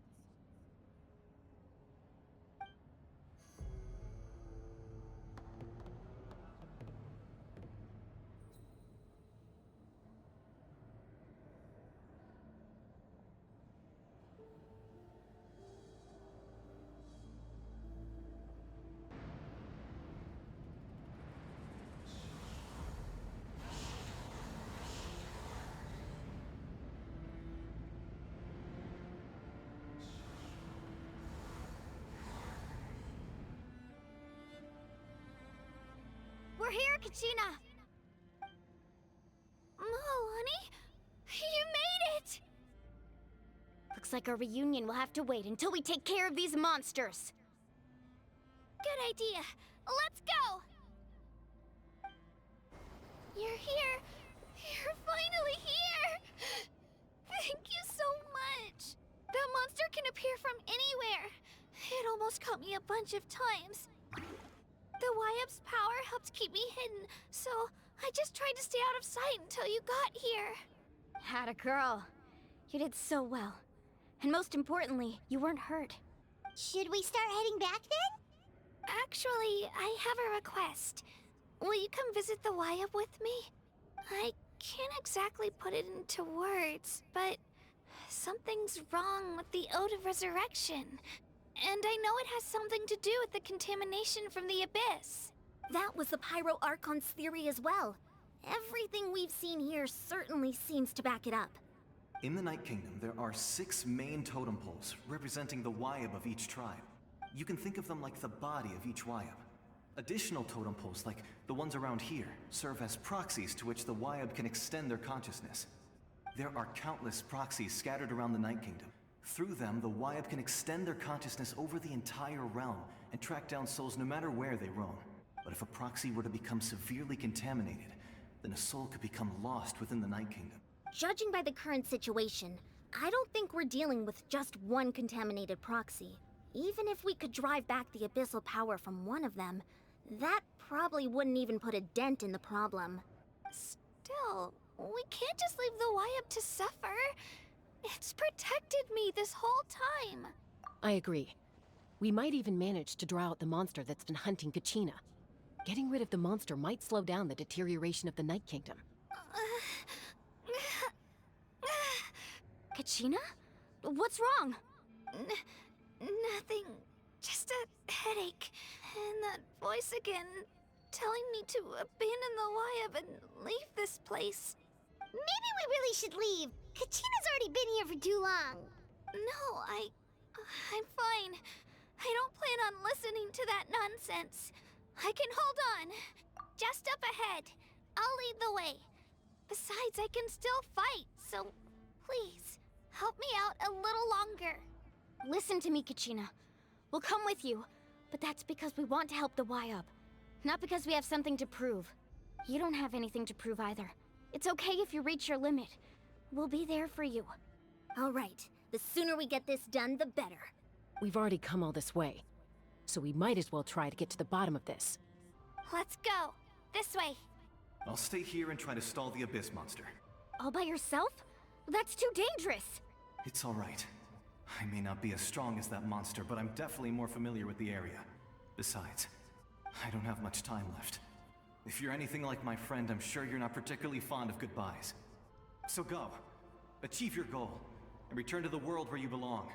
S16: We're here, Kachina!
S11: Oh, honey, you made it!
S2: Looks like our reunion will have to wait until we take care of these monsters.
S1: Good idea. Let's go! You're here. You're finally here! Thank you so much! That monster can appear from anywhere. It almost caught me a bunch of times. The YF's power helped keep me hidden, so I just tried to stay out of sight until you got here.
S2: Atta girl. You did so well. And most importantly, you weren't hurt.
S1: Should we start heading back then? Actually, I have a request. Will you come visit the YF with me? I can't exactly put it into words, but something's wrong with the Ode of Resurrection. And I know it has something to do with the contamination from the Abyss.
S11: That was the Pyro Archon's theory as well. Everything we've seen here certainly seems to back it up.
S15: In the Night Kingdom, there are 6 main totem poles representing the Wyab of each tribe. You can think of them like the body of each Wyab. Additional totem poles, like the ones around here, serve as proxies to which the Wyab can extend their consciousness. There are countless proxies scattered around the Night Kingdom. Through them, the Wyab can extend their consciousness over the entire realm and track down souls no matter where they roam. But if a proxy were to become severely contaminated, then a soul could become lost within the Night Kingdom.
S11: Judging by the current situation, I don't think we're dealing with just one contaminated proxy. Even if we could drive back the abyssal power from one of them, that probably wouldn't even put a dent in the problem.
S1: Still, we can't just leave the YF to suffer. It's protected me this whole time.
S10: I agree. We might even manage to draw out the monster that's been hunting Kachina. Getting rid of the monster might slow down the deterioration of the Night Kingdom.
S2: Kachina? What's wrong?
S1: Nothing. Just a headache. And that voice again, telling me to abandon the YF and leave this place. Maybe we really should leave. Kachina's already been here for too long. No, I'm fine. I don't plan on listening to that nonsense. I can hold on. Just up ahead. I'll lead the way. Besides, I can still fight, so please, help me out a little longer.
S2: Listen to me, Kachina. We'll come with you, but that's because we want to help the YUB. Not because we have something to prove. You don't have anything to prove either. It's okay if you reach your limit. We'll be there for you.
S11: All right. The sooner we get this done, the better.
S10: We've already come all this way, so we might as well try to get to the bottom of this.
S1: Let's go. This way.
S15: I'll stay here and try to stall the Abyss monster.
S2: All by yourself? That's too dangerous.
S15: It's all right. I may not be as strong as that monster, but I'm definitely more familiar with the area. Besides, I don't have much time left. If you're anything like my friend, I'm sure you're not particularly fond of goodbyes. So go. Achieve your goal, and return to the world where you belong.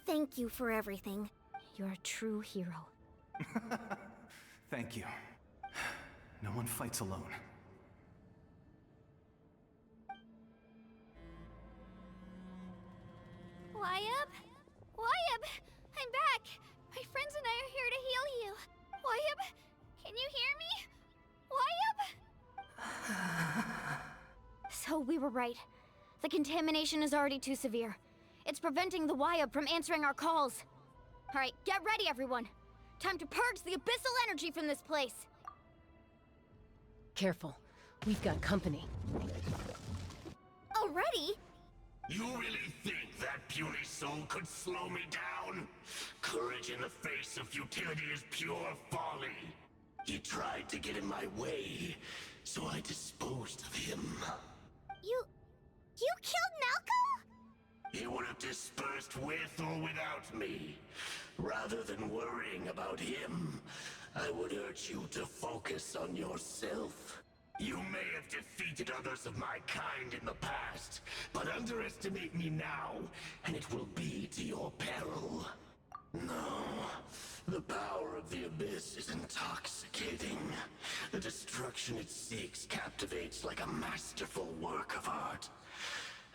S11: Thank you for everything.
S2: You're a true hero.
S15: Thank you. No one fights alone.
S1: YUB? YUB! I'm back! My friends and I are here to heal you. YUB, can you hear me? YUB?
S2: So we were right. The contamination is already too severe. It's preventing the YUB from answering our calls. Alright, get ready everyone. Time to purge the abyssal energy from this place.
S10: Careful. We've got company.
S11: Already?
S17: You really think that puny soul could slow me down? Courage in the face of futility is pure folly. He tried to get in my way, so I disposed of him.
S1: You killed Malcolm?
S17: He would have dispersed with or without me. Rather than worrying about him, I would urge you to focus on yourself. You may have defeated others of my kind in the past, but underestimate me now, and it will be to your peril. No, the power of the Abyss is intoxicating. The destruction it seeks captivates like a masterful work of art.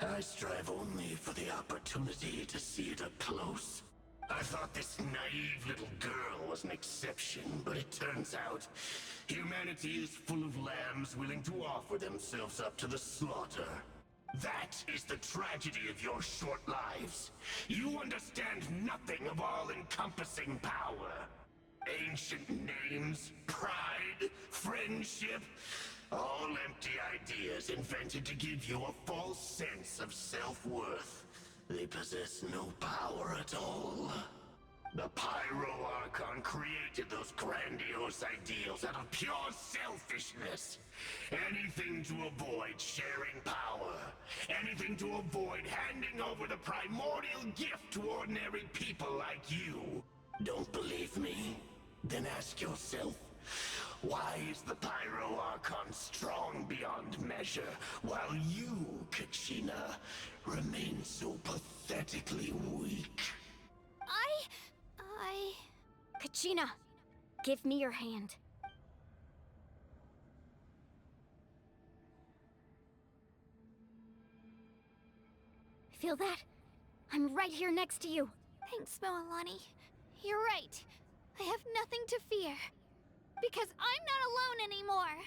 S17: I strive only for the opportunity to see it up close. I thought this naive little girl was an exception, but it turns out humanity is full of lambs willing to offer themselves up to the slaughter. That is the tragedy of your short lives. You understand nothing of all-encompassing power. Ancient names, pride, friendship, all empty ideas invented to give you a false sense of self-worth. They possess no power at all. The Pyro Archon created those grandiose ideals out of pure selfishness. Anything to avoid sharing power. Anything to avoid handing over the primordial gift to ordinary people like you. Don't believe me? Then ask yourself, why is the Pyro Archon strong beyond measure, while you, Kachina, remain so pathetically weak?
S2: Kachina, give me your hand. Feel that? I'm right here next to you.
S1: Thanks, Moalani. You're right. I have nothing to fear. Because I'm not alone anymore.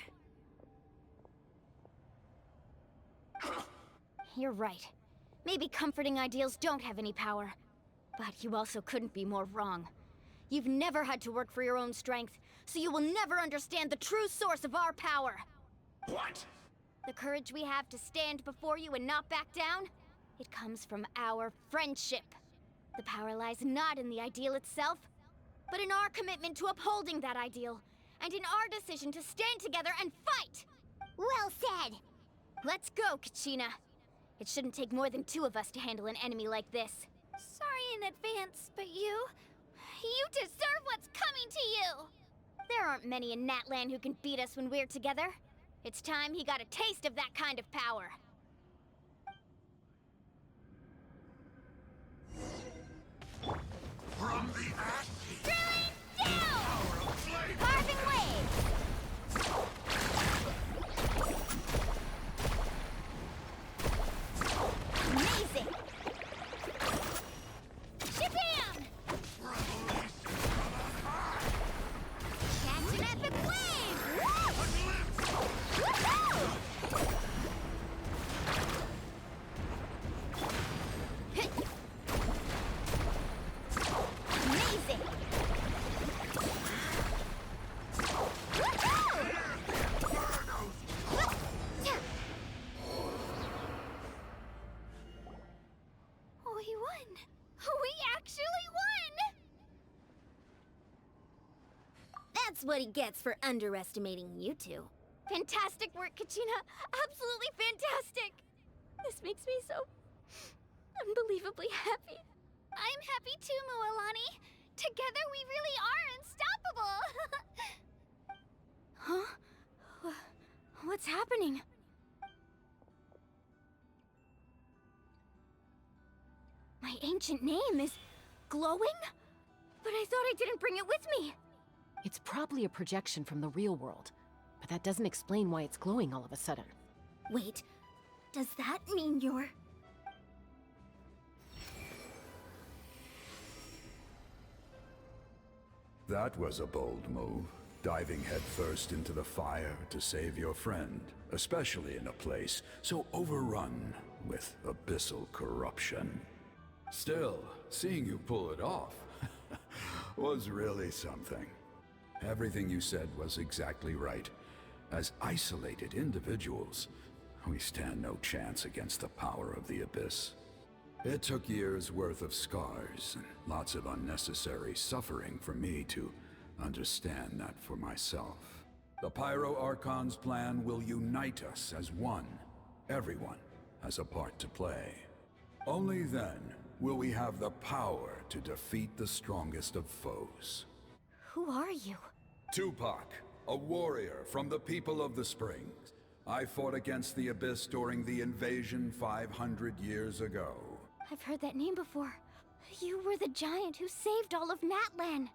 S2: You're right. Maybe comforting ideals don't have any power. But you also couldn't be more wrong. You've never had to work for your own strength, so you will never understand the true source of our power.
S17: What?
S2: The courage we have to stand before you and not back down, it comes from our friendship. The power lies not in the ideal itself, but in our commitment to upholding that ideal, and in our decision to stand together and fight!
S1: Well said!
S2: Let's go, Kachina. It shouldn't take more than 2 of us to handle an enemy like this.
S1: Sorry in advance, but you deserve what's coming to you!
S2: There aren't many in Natlan who can beat us when we're together. It's time he got a taste of that kind of power.
S17: From the ashes!
S1: Drilling down!
S17: Power of flame!
S1: Carving waves! Amazing! Shabam! Catch an epic wave! Woohoo! Amazing! We won! We actually won!
S11: That's what he gets for underestimating you two.
S2: Fantastic work, Kachina! Absolutely fantastic! This makes me so unbelievably happy.
S1: I'm happy too, Moalani. Together we really are unstoppable!
S2: Huh? What's happening? My ancient name is glowing? But I thought I didn't bring it with me.
S10: It's probably a projection from the real world, but that doesn't explain why it's glowing all of a sudden.
S11: Wait, does that mean you're...
S18: That was a bold move, diving headfirst into the fire to save your friend, especially in a place so overrun with abyssal corruption. Still, seeing you pull it off was really something. Everything you said was exactly right. As isolated individuals, we stand no chance against the power of the Abyss. It took years' worth of scars and lots of unnecessary suffering for me to understand that for myself. The Pyro Archon's plan will unite us as one. Everyone has a part to play. Only then will we have the power to defeat the strongest of foes.
S2: Who are you?
S18: Tupac, a warrior from the people of the Springs. I fought against the Abyss during the invasion 500 years ago.
S2: I've heard that name before. You were the giant who saved all of Natlan.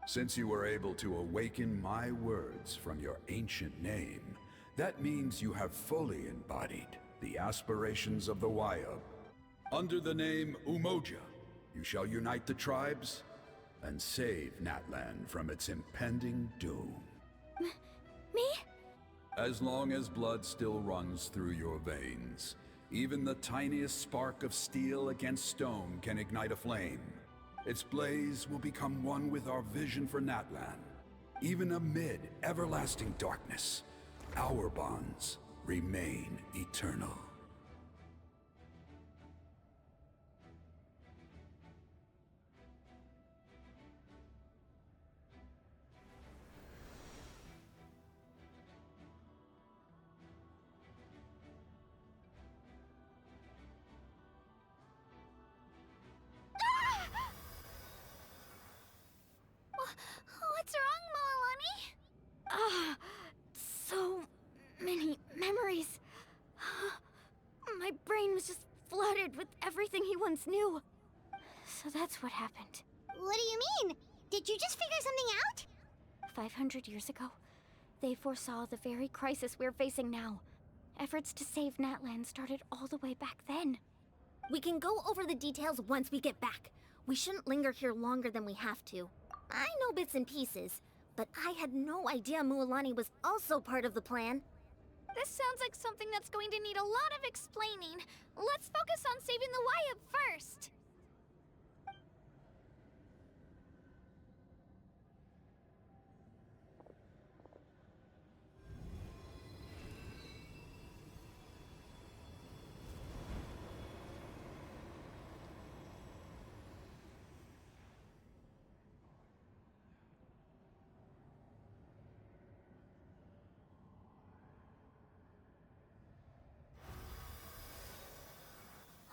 S18: Since you were able to awaken my words from your ancient name, that means you have fully embodied the aspirations of the Wayub. Under the name Umoja, you shall unite the tribes and save Natlan from its impending doom.
S2: Me?
S18: As long as blood still runs through your veins, Even the tiniest spark of steel against stone can ignite a flame. Its blaze will become one with our vision for Natlan. Even amid everlasting darkness, our bonds remain eternal.
S2: What's wrong, Moalani? So many memories. My brain was just flooded with everything he once knew. So that's what happened.
S1: What do you mean? Did you just figure something out?
S2: 500 years ago, they foresaw the very crisis we're facing now. Efforts to save Natlan started all the way back then.
S11: We can go over the details once we get back. We shouldn't linger here longer than we have to. I know bits and pieces, but I had no idea Mualani was also part of the plan.
S2: This sounds like something that's going to need a lot of explaining. Let's focus on saving the Wyatt first.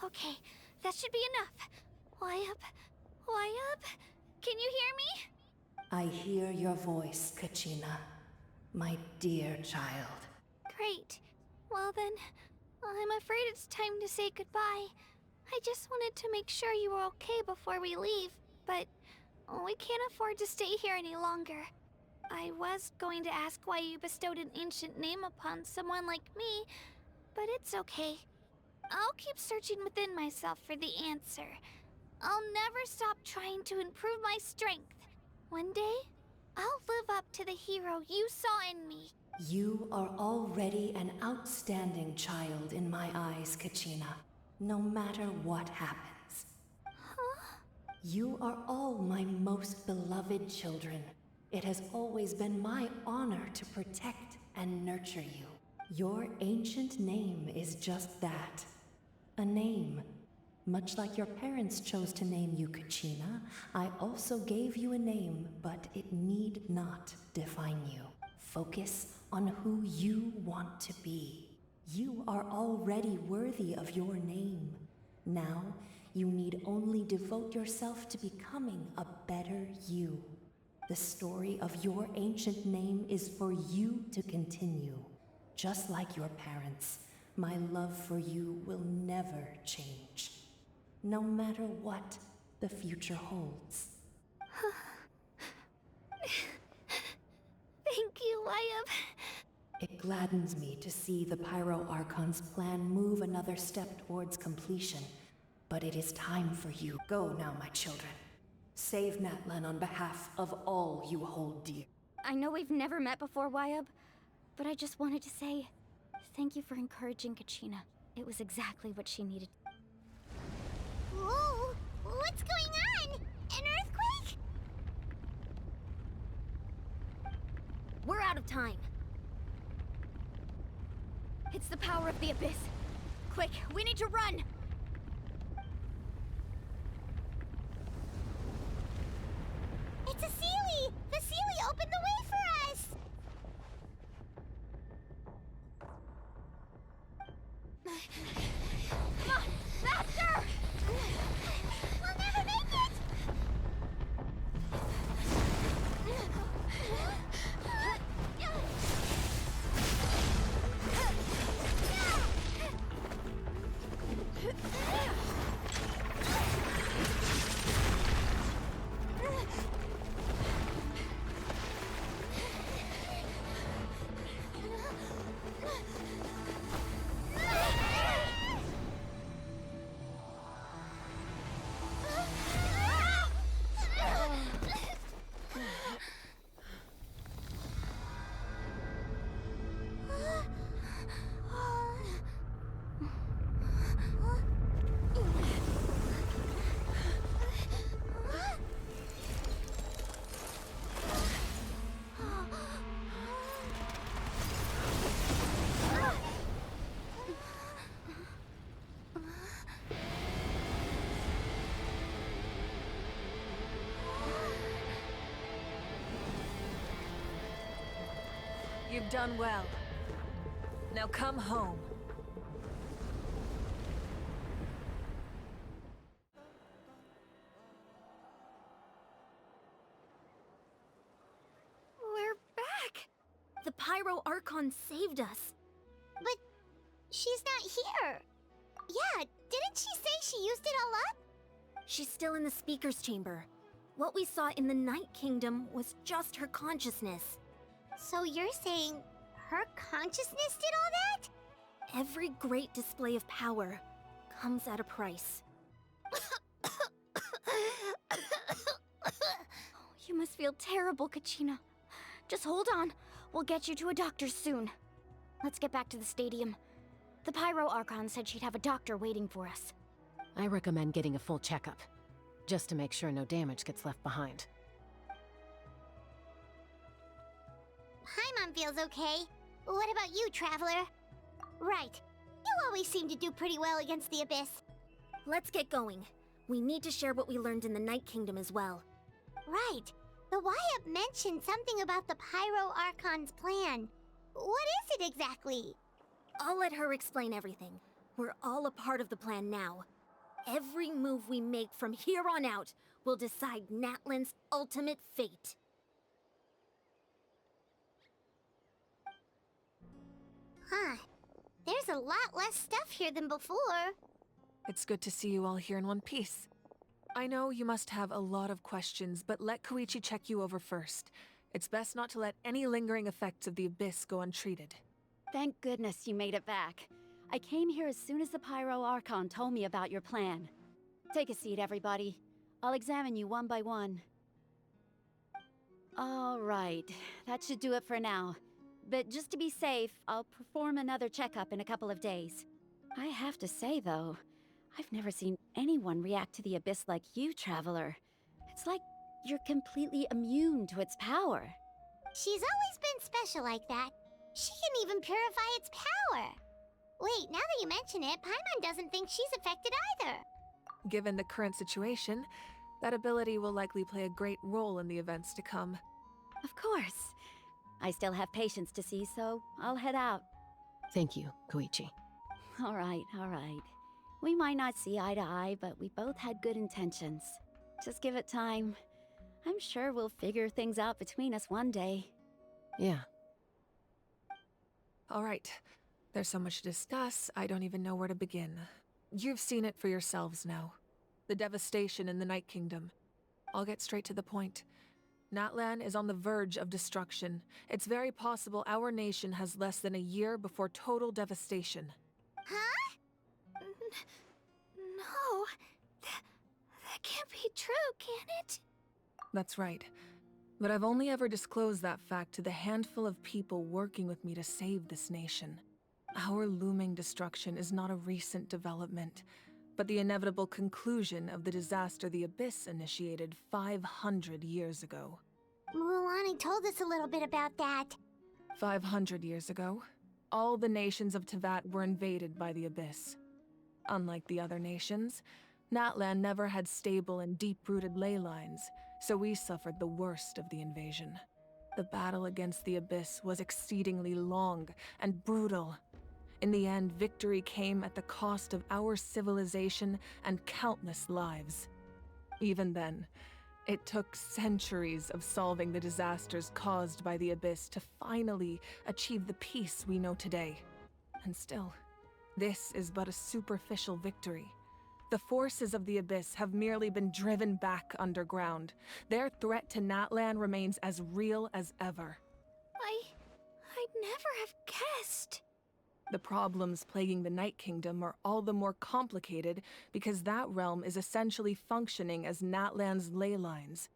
S2: Okay, that should be enough. Wyatt, can you hear me?
S19: I hear your voice, Kachina, my dear child.
S2: Great. Well then, I'm afraid it's time to say goodbye. I just wanted to make sure you were okay before we leave, but we can't afford to stay here any longer. I was going to ask why you bestowed an ancient name upon someone like me, but it's okay. I'll keep searching within myself for the answer. I'll never stop trying to improve my strength. One day, I'll live up to the hero you saw in me.
S19: You are already an outstanding child in my eyes, Kachina, no matter what happens.
S2: Huh?
S19: You are all my most beloved children. It has always been my honor to protect and nurture you. Your ancient name is just that. A name. Much like your parents chose to name you Kachina, I also gave you a name, but it need not define you. Focus on who you want to be. You are already worthy of your name. Now, you need only devote yourself to becoming a better you. The story of your ancient name is for you to continue. Just like your parents, my love for you will never change. No matter what the future holds.
S2: Thank you, Wyatt.
S19: It gladdens me to see the Pyro Archon's plan move another step towards completion. But it is time for you. Go now, my children. Save Natlan on behalf of all you hold dear.
S2: I know we've never met before, Wyatt, but I just wanted to say thank you for encouraging Kachina. It was exactly what she needed.
S1: Whoa! What's going on? An earthquake?
S11: We're out of time.
S2: It's the power of the Abyss. Quick, we need to run!
S1: It's a Sealy! The Sealy opened the way for us!
S2: Come on, faster!
S1: We'll never make it!
S6: You've done well. Now come home.
S11: We're back! The Pyro Archon saved us.
S1: But she's not here. Yeah, didn't she say she used it all up?
S11: She's still in the speaker's chamber. What we saw in the Night Kingdom was just her consciousness.
S1: So you're saying her consciousness did all that?
S11: Every great display of power comes at a price.
S2: You must feel terrible, Kachina. Just hold on. We'll get you to a doctor soon. Let's get back to the stadium. The Pyro Archon said she'd have a doctor waiting for us.
S10: I recommend getting a full checkup, just to make sure no damage gets left behind.
S1: Paimon feels okay. What about you, Traveler? Right. You always seem to do pretty well against the Abyss.
S11: Let's get going. We need to share what we learned in the Night Kingdom as well.
S1: Right. The Wyab mentioned something about the Pyro Archon's plan. What is it exactly?
S11: I'll let her explain everything. We're all a part of the plan now. Every move we make from here on out will decide Natlan's ultimate fate.
S1: Huh. There's a lot less stuff here than before.
S6: It's good to see you all here in one piece. I know you must have a lot of questions, but let Koichi check you over first. It's best not to let any lingering effects of the Abyss go untreated.
S16: Thank goodness you made it back. I came here as soon as the Pyro Archon told me about your plan. Take a seat, everybody. I'll examine you one by one. All right, that should do it for now. But just to be safe, I'll perform another checkup in a couple of days. I have to say, though, I've never seen anyone react to the Abyss like you, Traveler. It's like you're completely immune to its power.
S1: She's always been special like that. She can even purify its power. Wait, now that you mention it, Paimon doesn't think she's affected either.
S6: Given the current situation, that ability will likely play a great role in the events to come.
S16: Of course. I still have patients to see, so I'll head out.
S10: Thank you, Koichi.
S16: All right, all right. We might not see eye to eye, but we both had good intentions. Just give it time. I'm sure we'll figure things out between us one day.
S10: Yeah.
S6: All right. There's so much to discuss, I don't even know where to begin. You've seen it for yourselves now. The devastation in the Night Kingdom. I'll get straight to the point. Natlan is on the verge of destruction. It's very possible our nation has less than a year before total devastation.
S1: Huh?
S11: No. That can't be true, can it?
S6: That's right. But I've only ever disclosed that fact to the handful of people working with me to save this nation. Our looming destruction is not a recent development, but the inevitable conclusion of the disaster the Abyss initiated 500 years ago.
S1: Mualani told us a little bit about that.
S6: 500 years ago, all the nations of Teyvat were invaded by the Abyss. Unlike the other nations, Natlan never had stable and deep-rooted ley lines, so we suffered the worst of the invasion. The battle against the Abyss was exceedingly long and brutal. In the end, victory came at the cost of our civilization and countless lives. Even then, it took centuries of solving the disasters caused by the Abyss to finally achieve the peace we know today. And still, this is but a superficial victory. The forces of the Abyss have merely been driven back underground. Their threat to Natlan remains as real as ever.
S11: I'd never have guessed.
S6: The problems plaguing the Night Kingdom are all the more complicated because that realm is essentially functioning as Natlan's ley lines.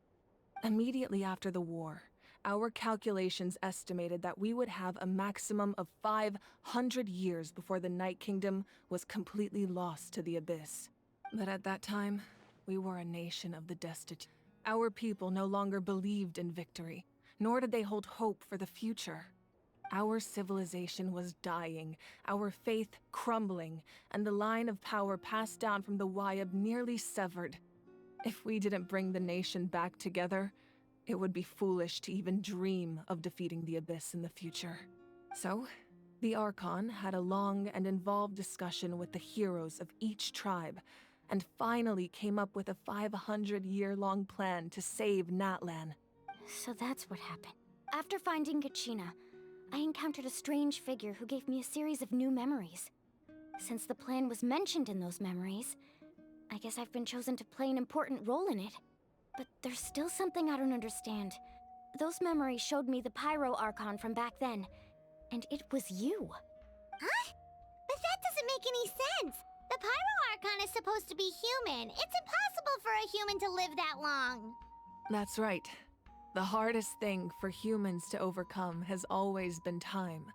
S6: Immediately after the war, our calculations estimated that we would have a maximum of 500 years before the Night Kingdom was completely lost to the Abyss. But at that time, we were a nation of the destitute. Our people no longer believed in victory, nor did they hold hope for the future. Our civilization was dying, our faith crumbling, and the line of power passed down from the Wyab nearly severed. If we didn't bring the nation back together, It would be foolish to even dream of defeating the Abyss in the future. So, the Archon had a long and involved discussion with the heroes of each tribe, and finally came up with a 500-year-long plan to save Natlan.
S2: So that's what happened. After finding Kachina, I encountered a strange figure who gave me a series of new memories. Since the plan was mentioned in those memories, I guess I've been chosen to play an important role in it. But there's still something I don't understand. Those memories showed me the Pyro Archon from back then, and it was you.
S1: Huh? But that doesn't make any sense! The Pyro Archon is supposed to be human. It's impossible for a human to live that long.
S6: That's right. The hardest thing for humans to overcome has always been time,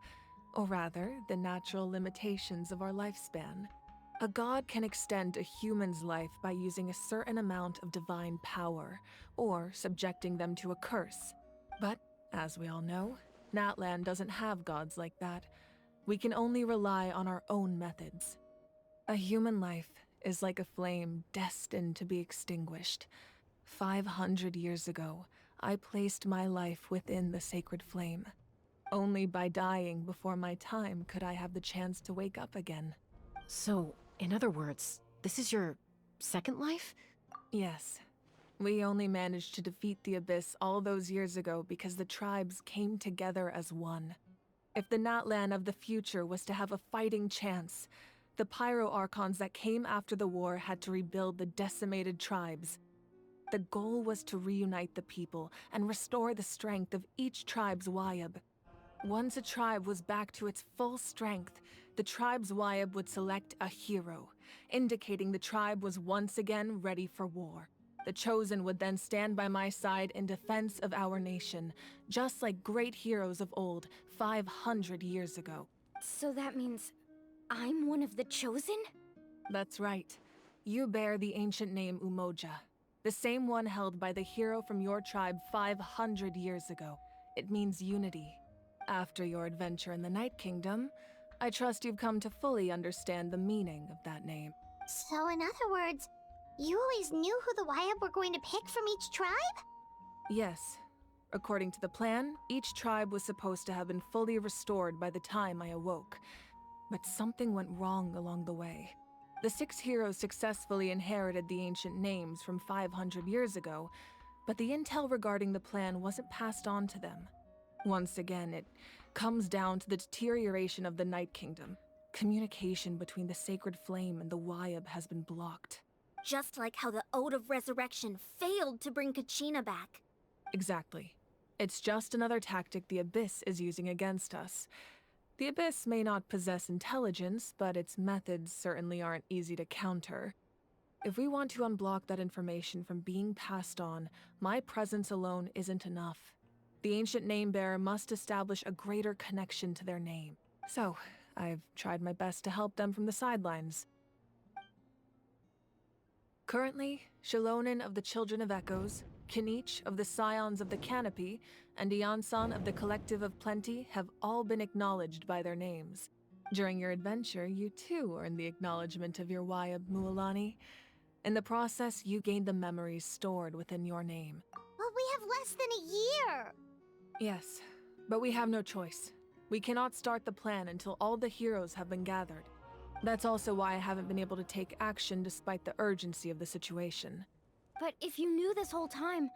S6: or rather, the natural limitations of our lifespan. A god can extend a human's life by using a certain amount of divine power, or subjecting them to a curse. But, as we all know, Natlan doesn't have gods like that. We can only rely on our own methods. A human life is like a flame destined to be extinguished. 500 years ago, I placed my life within the sacred flame. Only by dying before my time could I have the chance to wake up again.
S10: So, in other words, this is your second life?
S6: Yes. We only managed to defeat the Abyss all those years ago because the tribes came together as one. If the Natlan of the future was to have a fighting chance, the Pyro Archons that came after the war had to rebuild the decimated tribes. The goal was to reunite the people and restore the strength of each tribe's Wayab. Once a tribe was back to its full strength, the tribe's Wayab would select a hero, indicating the tribe was once again ready for war. The Chosen would then stand by my side in defense of our nation, just like great heroes of old, 500 years ago.
S2: So that means I'm one of the Chosen?
S6: That's right. You bear the ancient name Umoja, the same one held by the hero from your tribe 500 years ago. It means unity. After your adventure in the Night Kingdom, I trust you've come to fully understand the meaning of that name.
S1: So in other words, you always knew who the Wayab were going to pick from each tribe?
S6: Yes. According to the plan, each tribe was supposed to have been fully restored by the time I awoke. But something went wrong along the way. The 6 heroes successfully inherited the ancient names from 500 years ago, but the intel regarding the plan wasn't passed on to them. Once again, it comes down to the deterioration of the Night Kingdom. Communication between the Sacred Flame and the Wayab has been blocked.
S11: Just like how the Ode of Resurrection failed to bring Kachina back.
S6: Exactly. It's just another tactic the Abyss is using against us. The Abyss may not possess intelligence, but its methods certainly aren't easy to counter. If we want to unblock that information from being passed on, my presence alone isn't enough. The ancient name-bearer must establish a greater connection to their name. So, I've tried my best to help them from the sidelines. Currently, Shilonen of the Children of Echoes, Kinich of the Scions of the Canopy, and Iansan of the Collective of Plenty have all been acknowledged by their names. During your adventure, you too earned the acknowledgement of your Wayab, Mualani. In the process, you gained the memories stored within your name.
S1: Well, we have less than a year!
S6: Yes, but we have no choice. We cannot start the plan until all the heroes have been gathered. That's also why I haven't been able to take action despite the urgency of the situation.
S2: But if you knew this whole time,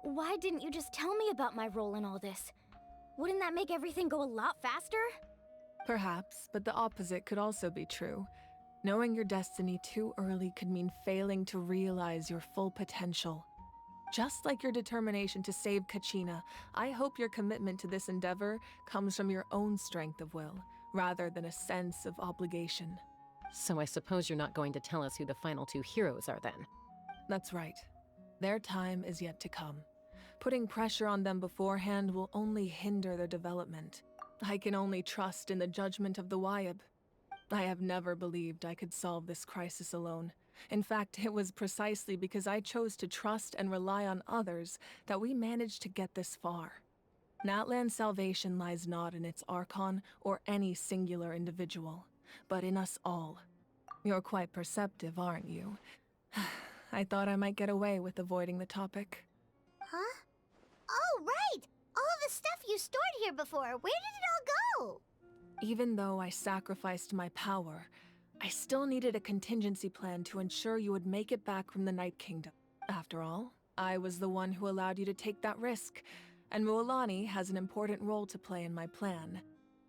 S2: why didn't you just tell me about my role in all this? Wouldn't that make everything go a lot faster?
S6: Perhaps, but the opposite could also be true. Knowing your destiny too early could mean failing to realize your full potential. Just like your determination to save Kachina, I hope your commitment to this endeavor comes from your own strength of will, rather than a sense of obligation.
S10: So I suppose you're not going to tell us who the final 2 heroes are then?
S6: That's right. Their time is yet to come. Putting pressure on them beforehand will only hinder their development. I can only trust in the judgment of the Wayab. I have never believed I could solve this crisis alone. In fact, it was precisely because I chose to trust and rely on others that we managed to get this far. Natlan's salvation lies not in its Archon or any singular individual, but in us all. You're quite perceptive, aren't you? I thought I might get away with avoiding the topic.
S1: Huh? All the stuff you stored here before, where did it all go?
S6: Even though I sacrificed my power, I still needed a contingency plan to ensure you would make it back from the Night Kingdom. After all, I was the one who allowed you to take that risk, and Mualani has an important role to play in my plan.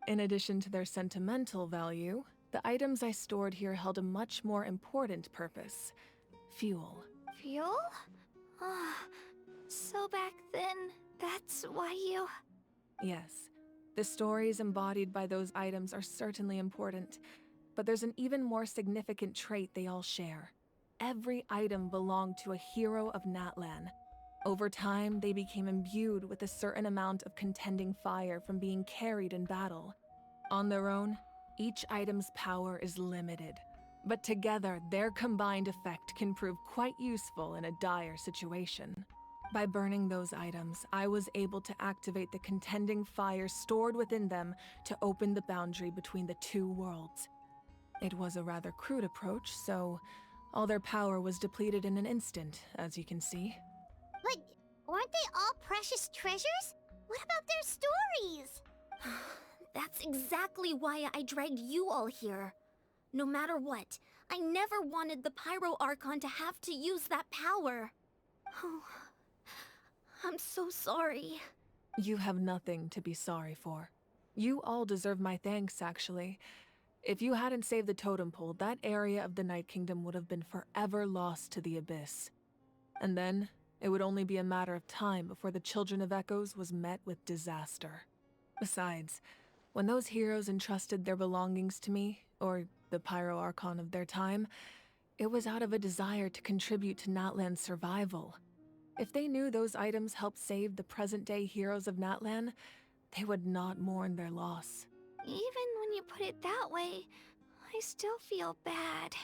S6: In addition to their sentimental value, the items I stored here held a much more important purpose: fuel.
S11: Fuel? Oh, so back then, that's why you...
S6: Yes, the stories embodied by those items are certainly important, but there's an even more significant trait they all share. Every item belonged to a hero of Natlan. Over time, they became imbued with a certain amount of contending fire from being carried in battle. On their own, each item's power is limited, but together, their combined effect can prove quite useful in a dire situation. By burning those items, I was able to activate the contending fire stored within them to open the boundary between the two worlds. It was a rather crude approach, so all their power was depleted in an instant, as you can see.
S1: But weren't they all precious treasures? What about their stories?
S11: That's exactly why I dragged you all here. No matter what, I never wanted the Pyro Archon to have to use that power. Oh, I'm so sorry.
S6: You have nothing to be sorry for. You all deserve my thanks, actually. If you hadn't saved the totem pole, that area of the Night Kingdom would have been forever lost to the Abyss. And then, it would only be a matter of time before the Children of Echoes was met with disaster. Besides, when those heroes entrusted their belongings to me, or the Pyro Archon of their time, it was out of a desire to contribute to Natlan's survival. If they knew those items helped save the present-day heroes of Natlan, they would not mourn their loss.
S11: Even when you put it that way, I still feel bad.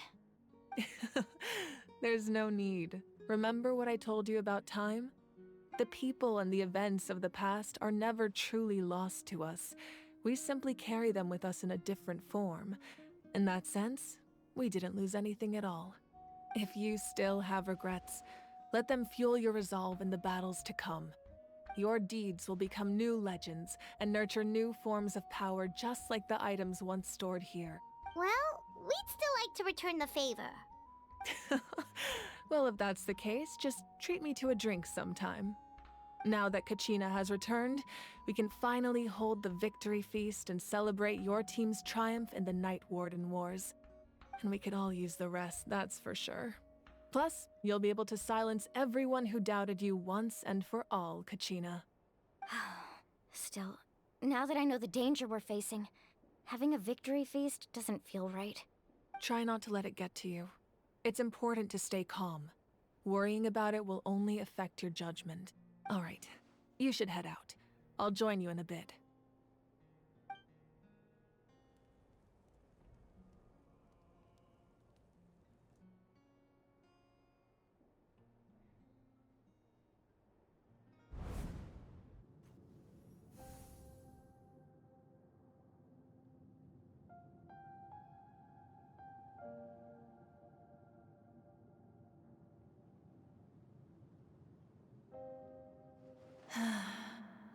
S6: There's no need. Remember what I told you about time? The people and the events of the past are never truly lost to us. We simply carry them with us in a different form. In that sense, we didn't lose anything at all. If you still have regrets, let them fuel your resolve in the battles to come. Your deeds will become new legends and nurture new forms of power just like the items once stored here.
S1: Well, we'd still like to return the favor.
S6: Well, if that's the case, just treat me to a drink sometime. Now that Kachina has returned, we can finally hold the victory feast and celebrate your team's triumph in the Night Warden Wars. And we could all use the rest, that's for sure. Plus, you'll be able to silence everyone who doubted you once and for all, Kachina.
S2: Still, now that I know the danger we're facing, having a victory feast doesn't feel right.
S6: Try not to let it get to you. It's important to stay calm. Worrying about it will only affect your judgment. All right, you should head out. I'll join you in a bit.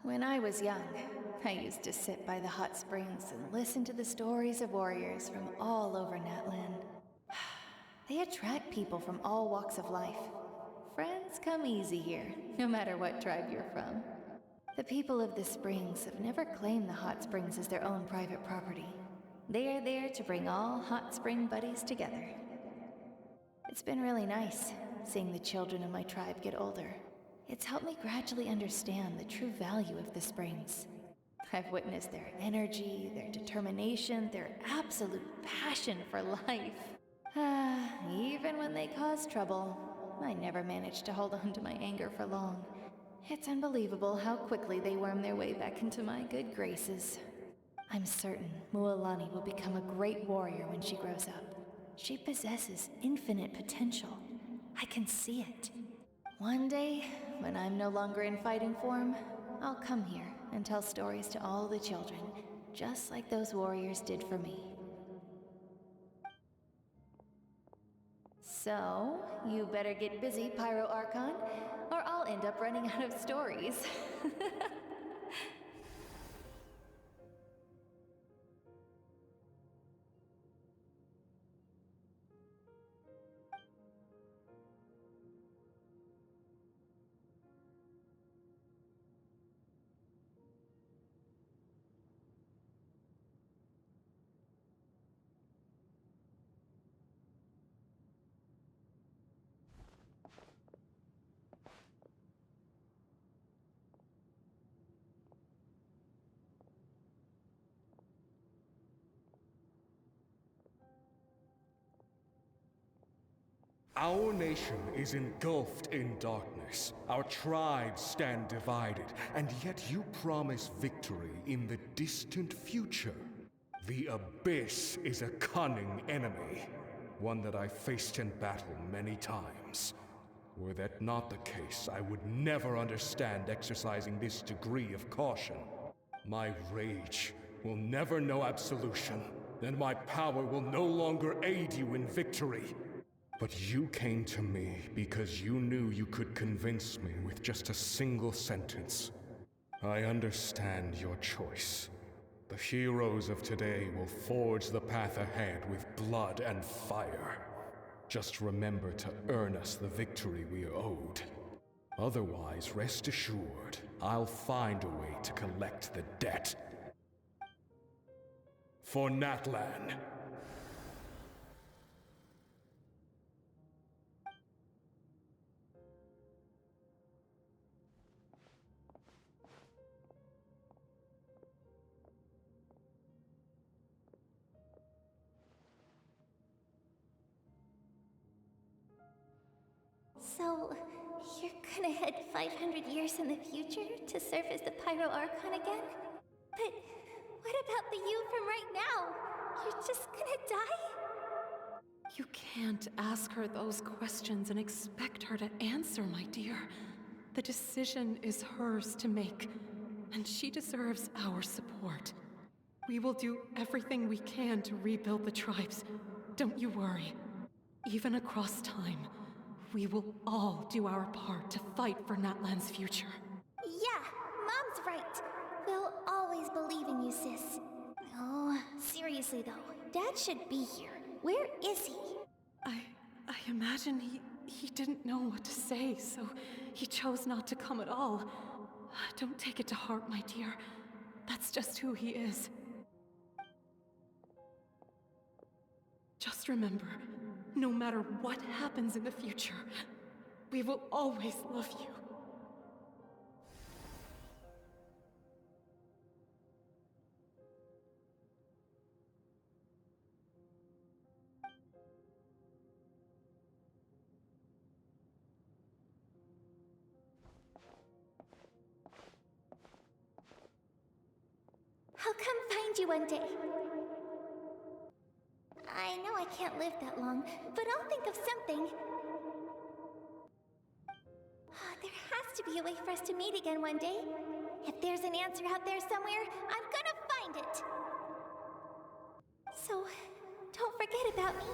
S20: When I was young, I used to sit by the hot springs and listen to the stories of warriors from all over Natlan. They attract people from all walks of life. Friends come easy here, no matter what tribe you're from. The people of the springs have never claimed the hot springs as their own private property. They are there to bring all hot spring buddies together. It's been really nice, seeing the children of my tribe get older. It's helped me gradually understand the true value of the springs. I've witnessed their energy, their determination, their absolute passion for life. Even when they cause trouble, I never managed to hold on to my anger for long. It's unbelievable how quickly they worm their way back into my good graces. I'm certain Mualani will become a great warrior when she grows up. She possesses infinite potential. I can see it. One day, when I'm no longer in fighting form, I'll come here and tell stories to all the children, just like those warriors did for me. So, you better get busy, Pyro Archon, or I'll end up running out of stories.
S5: Our nation is engulfed in darkness. Our tribes stand divided, and yet you promise victory in the distant future. The Abyss is a cunning enemy, one that I faced in battle many times. Were that not the case, I would never understand exercising this degree of caution. My rage will never know absolution, and my power will no longer aid you in victory. But you came to me because you knew you could convince me with just a single sentence. I understand your choice. The heroes of today will forge the path ahead with blood and fire. Just remember to earn us the victory we are owed. Otherwise, rest assured, I'll find a way to collect the debt. For Natlan.
S11: So, you're gonna head 500 years in the future to serve as the Pyro Archon again? But what about the you from right now? You're just gonna die?
S6: You can't ask her those questions and expect her to answer, my dear. The decision is hers to make, and she deserves our support. We will do everything we can to rebuild the tribes. Don't you worry. Even across time, we will all do our part to fight for Natlan's future.
S11: Yeah, Mom's right. We'll always believe in you, sis. Oh, seriously though, Dad should be here. Where is he?
S6: I imagine he didn't know what to say, so he chose not to come at all. Don't take it to heart, my dear. That's just who he is. Just remember, no matter what happens in the future, we will always love you.
S11: I'll come find you one day. I know I can't live that long, but I'll think of something. There has to be a way for us to meet again one day. If there's an answer out there somewhere, I'm gonna find it. So, don't forget about me.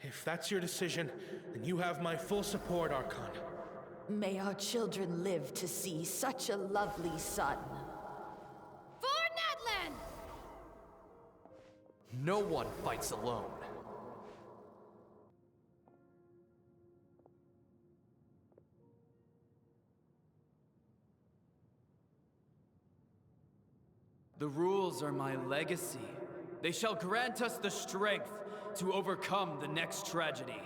S9: If that's your decision, then you have my full support, Archon.
S21: May our children live to see such a lovely son.
S3: For Natlan!
S14: No one fights alone.
S22: The rules are my legacy. They shall grant us the strength to overcome the next tragedy.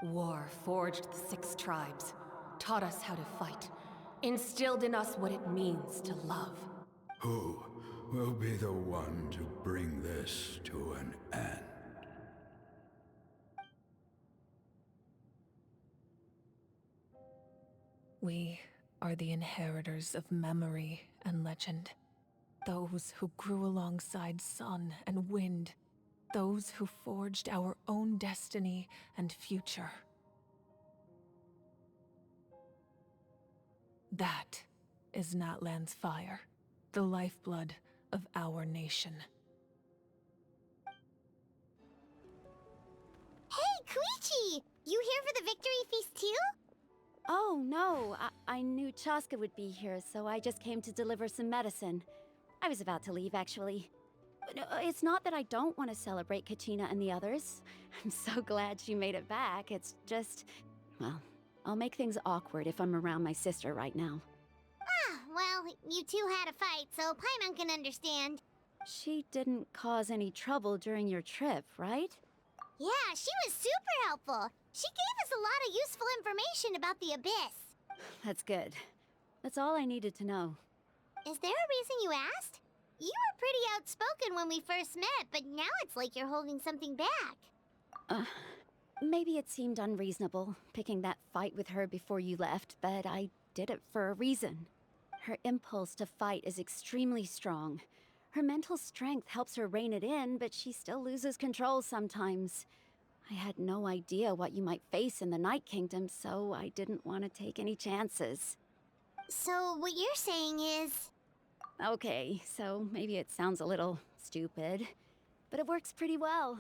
S10: War forged the 6 tribes, taught us how to fight, instilled in us what it means to love.
S18: Who will be the one to bring this to an end?
S6: We are the inheritors of memory and legend. Those who grew alongside sun and wind. Those who forged our own destiny and future. That is Natlan's fire, the lifeblood of our nation.
S1: Hey, Koichi! You here for the victory feast too?
S16: Oh, no. I knew Chaska would be here, so I just came to deliver some medicine. I was about to leave, actually. But it's not that I don't want to celebrate Kachina and the others. I'm so glad she made it back. It's just, well, I'll make things awkward if I'm around my sister right now.
S1: Ah, well, you two had a fight, so Paimon can understand.
S16: She didn't cause any trouble during your trip, right?
S1: Yeah, she was super helpful. She gave us a lot of useful information about the Abyss.
S2: That's good. That's all I needed to know.
S1: Is there a reason you asked? You were pretty outspoken when we first met, but now it's like you're holding something back.
S2: Maybe it seemed unreasonable, picking that fight with her before you left, but I did it for a reason. Her impulse to fight is extremely strong. Her mental strength helps her rein it in, but she still loses control sometimes. I had no idea what you might face in the Night Kingdom, so I didn't want to take any chances.
S1: So what you're saying is...
S2: Okay, so maybe it sounds a little stupid, but it works pretty well.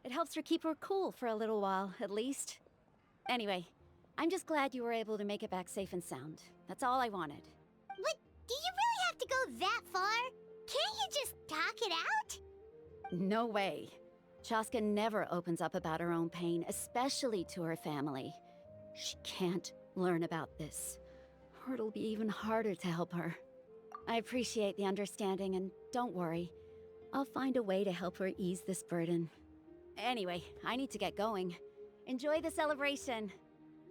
S2: It helps her keep her cool for a little while, at least. Anyway, I'm just glad you were able to make it back safe and sound. That's all I wanted.
S1: But do you really have to go that far? Can't you just talk it out?
S2: No way. Chaska never opens up about her own pain, especially to her family. She can't learn about this, or it'll be even harder to help her. I appreciate the understanding, and don't worry. I'll find a way to help her ease this burden. Anyway, I need to get going. Enjoy the celebration.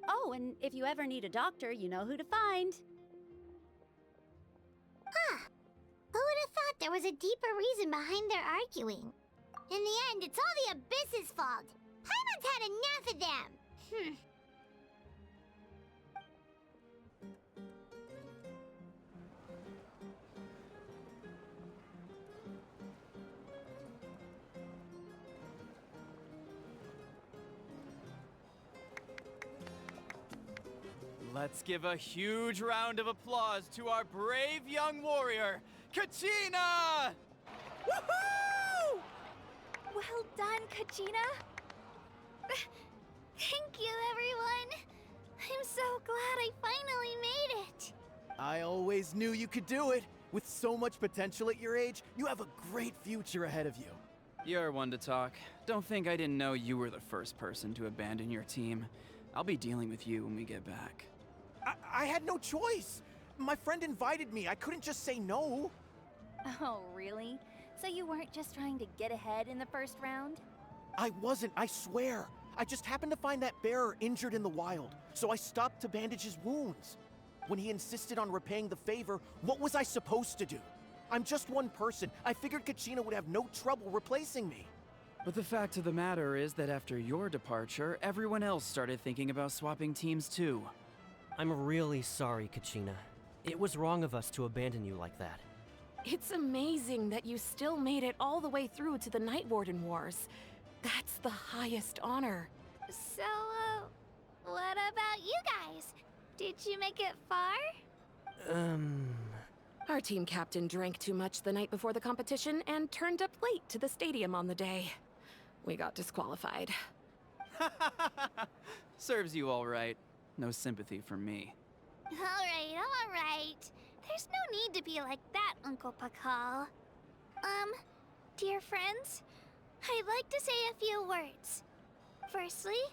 S2: Oh, and if you ever need a doctor, you know who to find.
S1: Huh. Who would have thought there was a deeper reason behind their arguing? In the end, it's all the Abyss's fault. Paimon's had enough of them.
S22: Let's give a huge round of applause to our brave young warrior, Kachina! Woohoo!
S16: Well done, Kachina. Thank you, everyone. I'm so glad I finally made it.
S9: I always knew you could do it. With so much potential at your age, you have a great future ahead of you.
S22: You're one to talk. Don't think I didn't know you were the first person to abandon your team. I'll be dealing with you when we get back.
S9: I had no choice. My friend invited me. I couldn't just say no.
S16: Oh, really? So you weren't just trying to get ahead in the first round?
S9: I wasn't, I swear. I just happened to find that bearer injured in the wild, so I stopped to bandage his wounds. When he insisted on repaying the favor, what was I supposed to do? I'm just one person. I figured Kachina would have no trouble replacing me.
S22: But the fact of the matter is that after your departure, everyone else started thinking about swapping teams too.
S14: I'm really sorry, Kachina. It was wrong of us to abandon you like that.
S6: It's amazing that you still made it all the way through to the Night Warden Wars. That's the highest honor.
S16: So, what about you guys? Did you make it far?
S6: Our team captain drank too much the night before the competition and turned up late to the stadium on the day. We got disqualified.
S22: Serves you all right. No sympathy from me.
S1: All right. There's no need to be like that, Uncle Pakal.
S16: Dear friends, I'd like to say a few words. Firstly,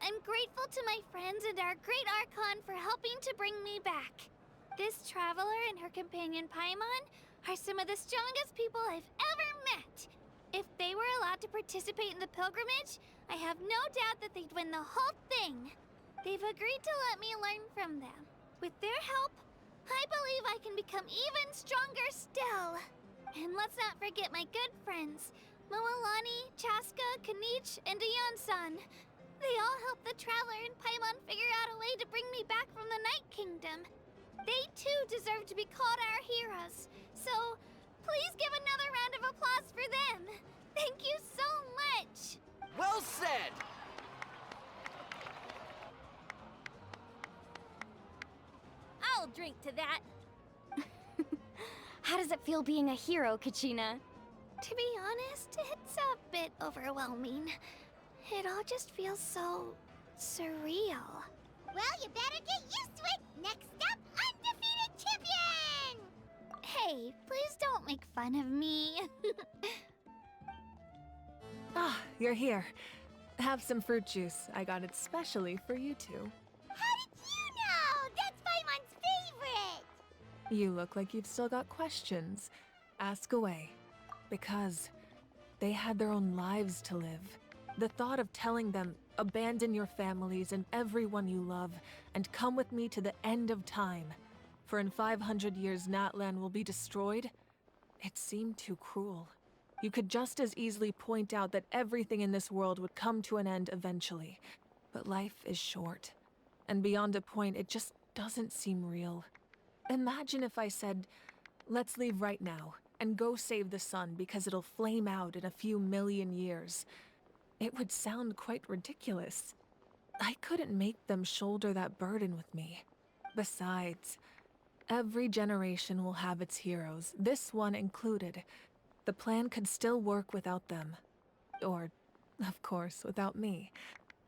S16: I'm grateful to my friends and our great Archon for helping to bring me back. This traveler and her companion Paimon are some of the strongest people I've ever met. If they were allowed to participate in the pilgrimage, I have no doubt that they'd win the whole thing. They've agreed to let me learn from them. With their help, I believe I can become even stronger still. And let's not forget my good friends, Moalani, Chaska, Kanich, and Dion-san. They all helped the Traveler and Paimon figure out a way to bring me back from the Night Kingdom. They too deserve to be called our heroes. So, please give another round of applause for them. Thank you so much.
S22: Well said!
S16: I'll drink to that.
S2: How does it feel being a hero, Kachina?
S16: To be honest, it's a bit overwhelming. It all just feels so surreal.
S1: Well, you better get used to it. Next up, undefeated champion!
S16: Hey, please don't make fun of me.
S6: Ah, you're here. Have some fruit juice. I got it specially for you two.
S1: How did you know? That's Paimon's favorite!
S6: You look like you've still got questions. Ask away. Because they had their own lives to live. The thought of telling them, abandon your families and everyone you love, and come with me to the end of time, for in 500 years Natlan will be destroyed, it seemed too cruel. You could just as easily point out that everything in this world would come to an end eventually, but life is short, and beyond a point it just doesn't seem real. Imagine if I said, let's leave right now, and go save the sun because it'll flame out in a few million years. It would sound quite ridiculous. I couldn't make them shoulder that burden with me. Besides, every generation will have its heroes, this one included. The plan could still work without them. Or, of course, without me.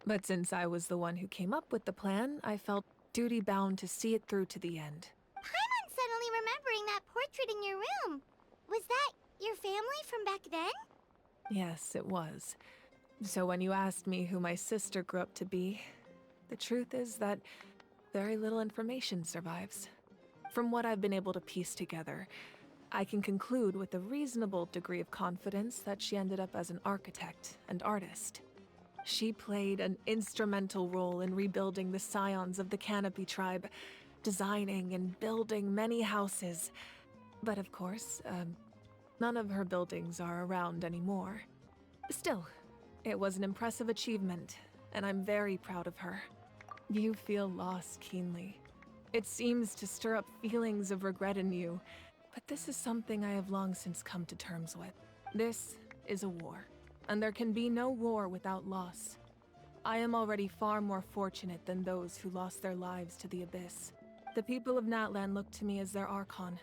S6: But since I was the one who came up with the plan, I felt duty-bound to see it through to the end.
S1: Paimon's suddenly remembering that portrait in your room. Was that your family from back then?
S6: Yes, it was. So when you asked me who my sister grew up to be, the truth is that very little information survives. From what I've been able to piece together, I can conclude with a reasonable degree of confidence that she ended up as an architect and artist. She played an instrumental role in rebuilding the scions of the Canopy tribe, designing and building many houses. But of course, none of her buildings are around anymore. Still, it was an impressive achievement, and I'm very proud of her. You feel loss keenly. It seems to stir up feelings of regret in you, but this is something I have long since come to terms with. This is a war, and there can be no war without loss. I am already far more fortunate than those who lost their lives to the Abyss. The people of Natlan look to me as their Archon,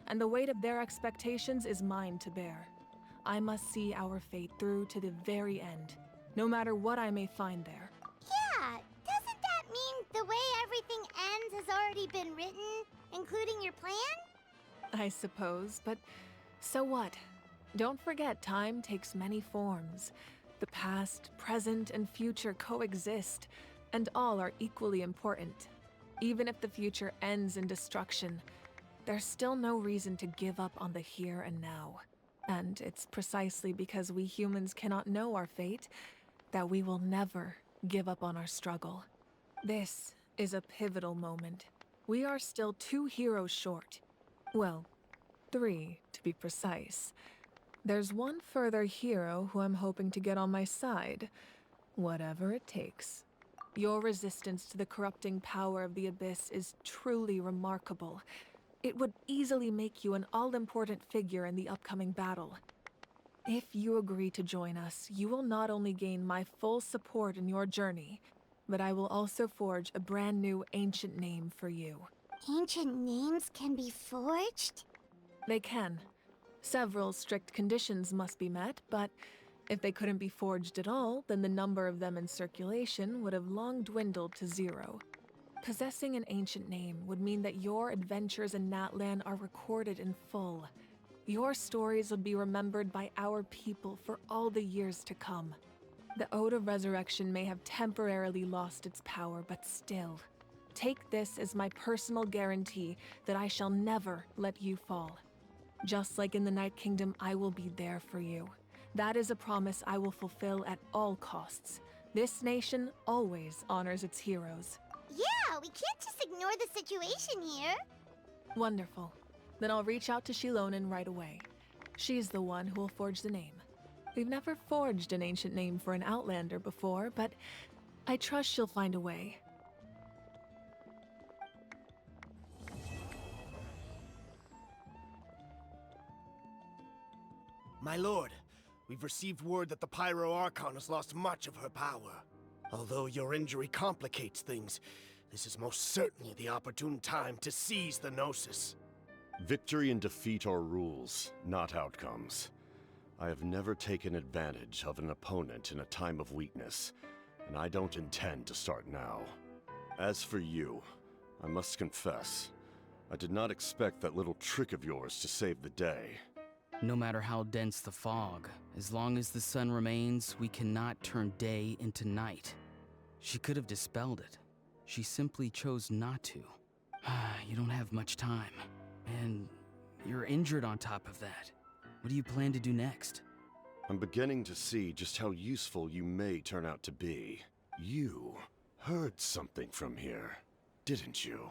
S6: and the weight of their expectations is mine to bear. I must see our fate through to the very end, no matter what I may find there.
S1: Yeah, doesn't that mean the way everything ends has already been written, including your plan?
S6: I suppose, but so what? Don't forget, time takes many forms. The past, present, and future coexist, and all are equally important. Even if the future ends in destruction, there's still no reason to give up on the here and now. And it's precisely because we humans cannot know our fate that we will never give up on our struggle. This is a pivotal moment. We are still 2 heroes short. Well, 3 to be precise. There's one further hero who I'm hoping to get on my side, whatever it takes. Your resistance to the corrupting power of the Abyss is truly remarkable. It would easily make you an all-important figure in the upcoming battle. If you agree to join us, you will not only gain my full support in your journey, but I will also forge a brand new ancient name for you.
S1: Ancient names can be forged?
S6: They can. Several strict conditions must be met, but if they couldn't be forged at all, then the number of them in circulation would have long dwindled to 0. Possessing an ancient name would mean that your adventures in Natlan are recorded in full. Your stories would be remembered by our people for all the years to come. The Ode of Resurrection may have temporarily lost its power, but still, take this as my personal guarantee that I shall never let you fall. Just like in the Night Kingdom, I will be there for you. That is a promise I will fulfill at all costs. This nation always honors its heroes.
S1: Yeah, we can't just ignore the situation here.
S6: Wonderful. Then I'll reach out to Shilonen right away. She's the one who will forge the name. We've never forged an ancient name for an Outlander before, but I trust she'll find a way.
S7: My lord, we've received word that the Pyro Archon has lost much of her power. Although your injury complicates things, this is most certainly the opportune time to seize the Gnosis.
S8: Victory and defeat are rules, not outcomes. I have never taken advantage of an opponent in a time of weakness, and I don't intend to start now. As for you, I must confess, I did not expect that little trick of yours to save the day.
S23: No matter how dense the fog, as long as the sun remains, we cannot turn day into night. She could have dispelled it. She simply chose not to. You don't have much time. And you're injured on top of that. What do you plan to do next?
S8: I'm beginning to see just how useful you may turn out to be. You heard something from here, didn't you?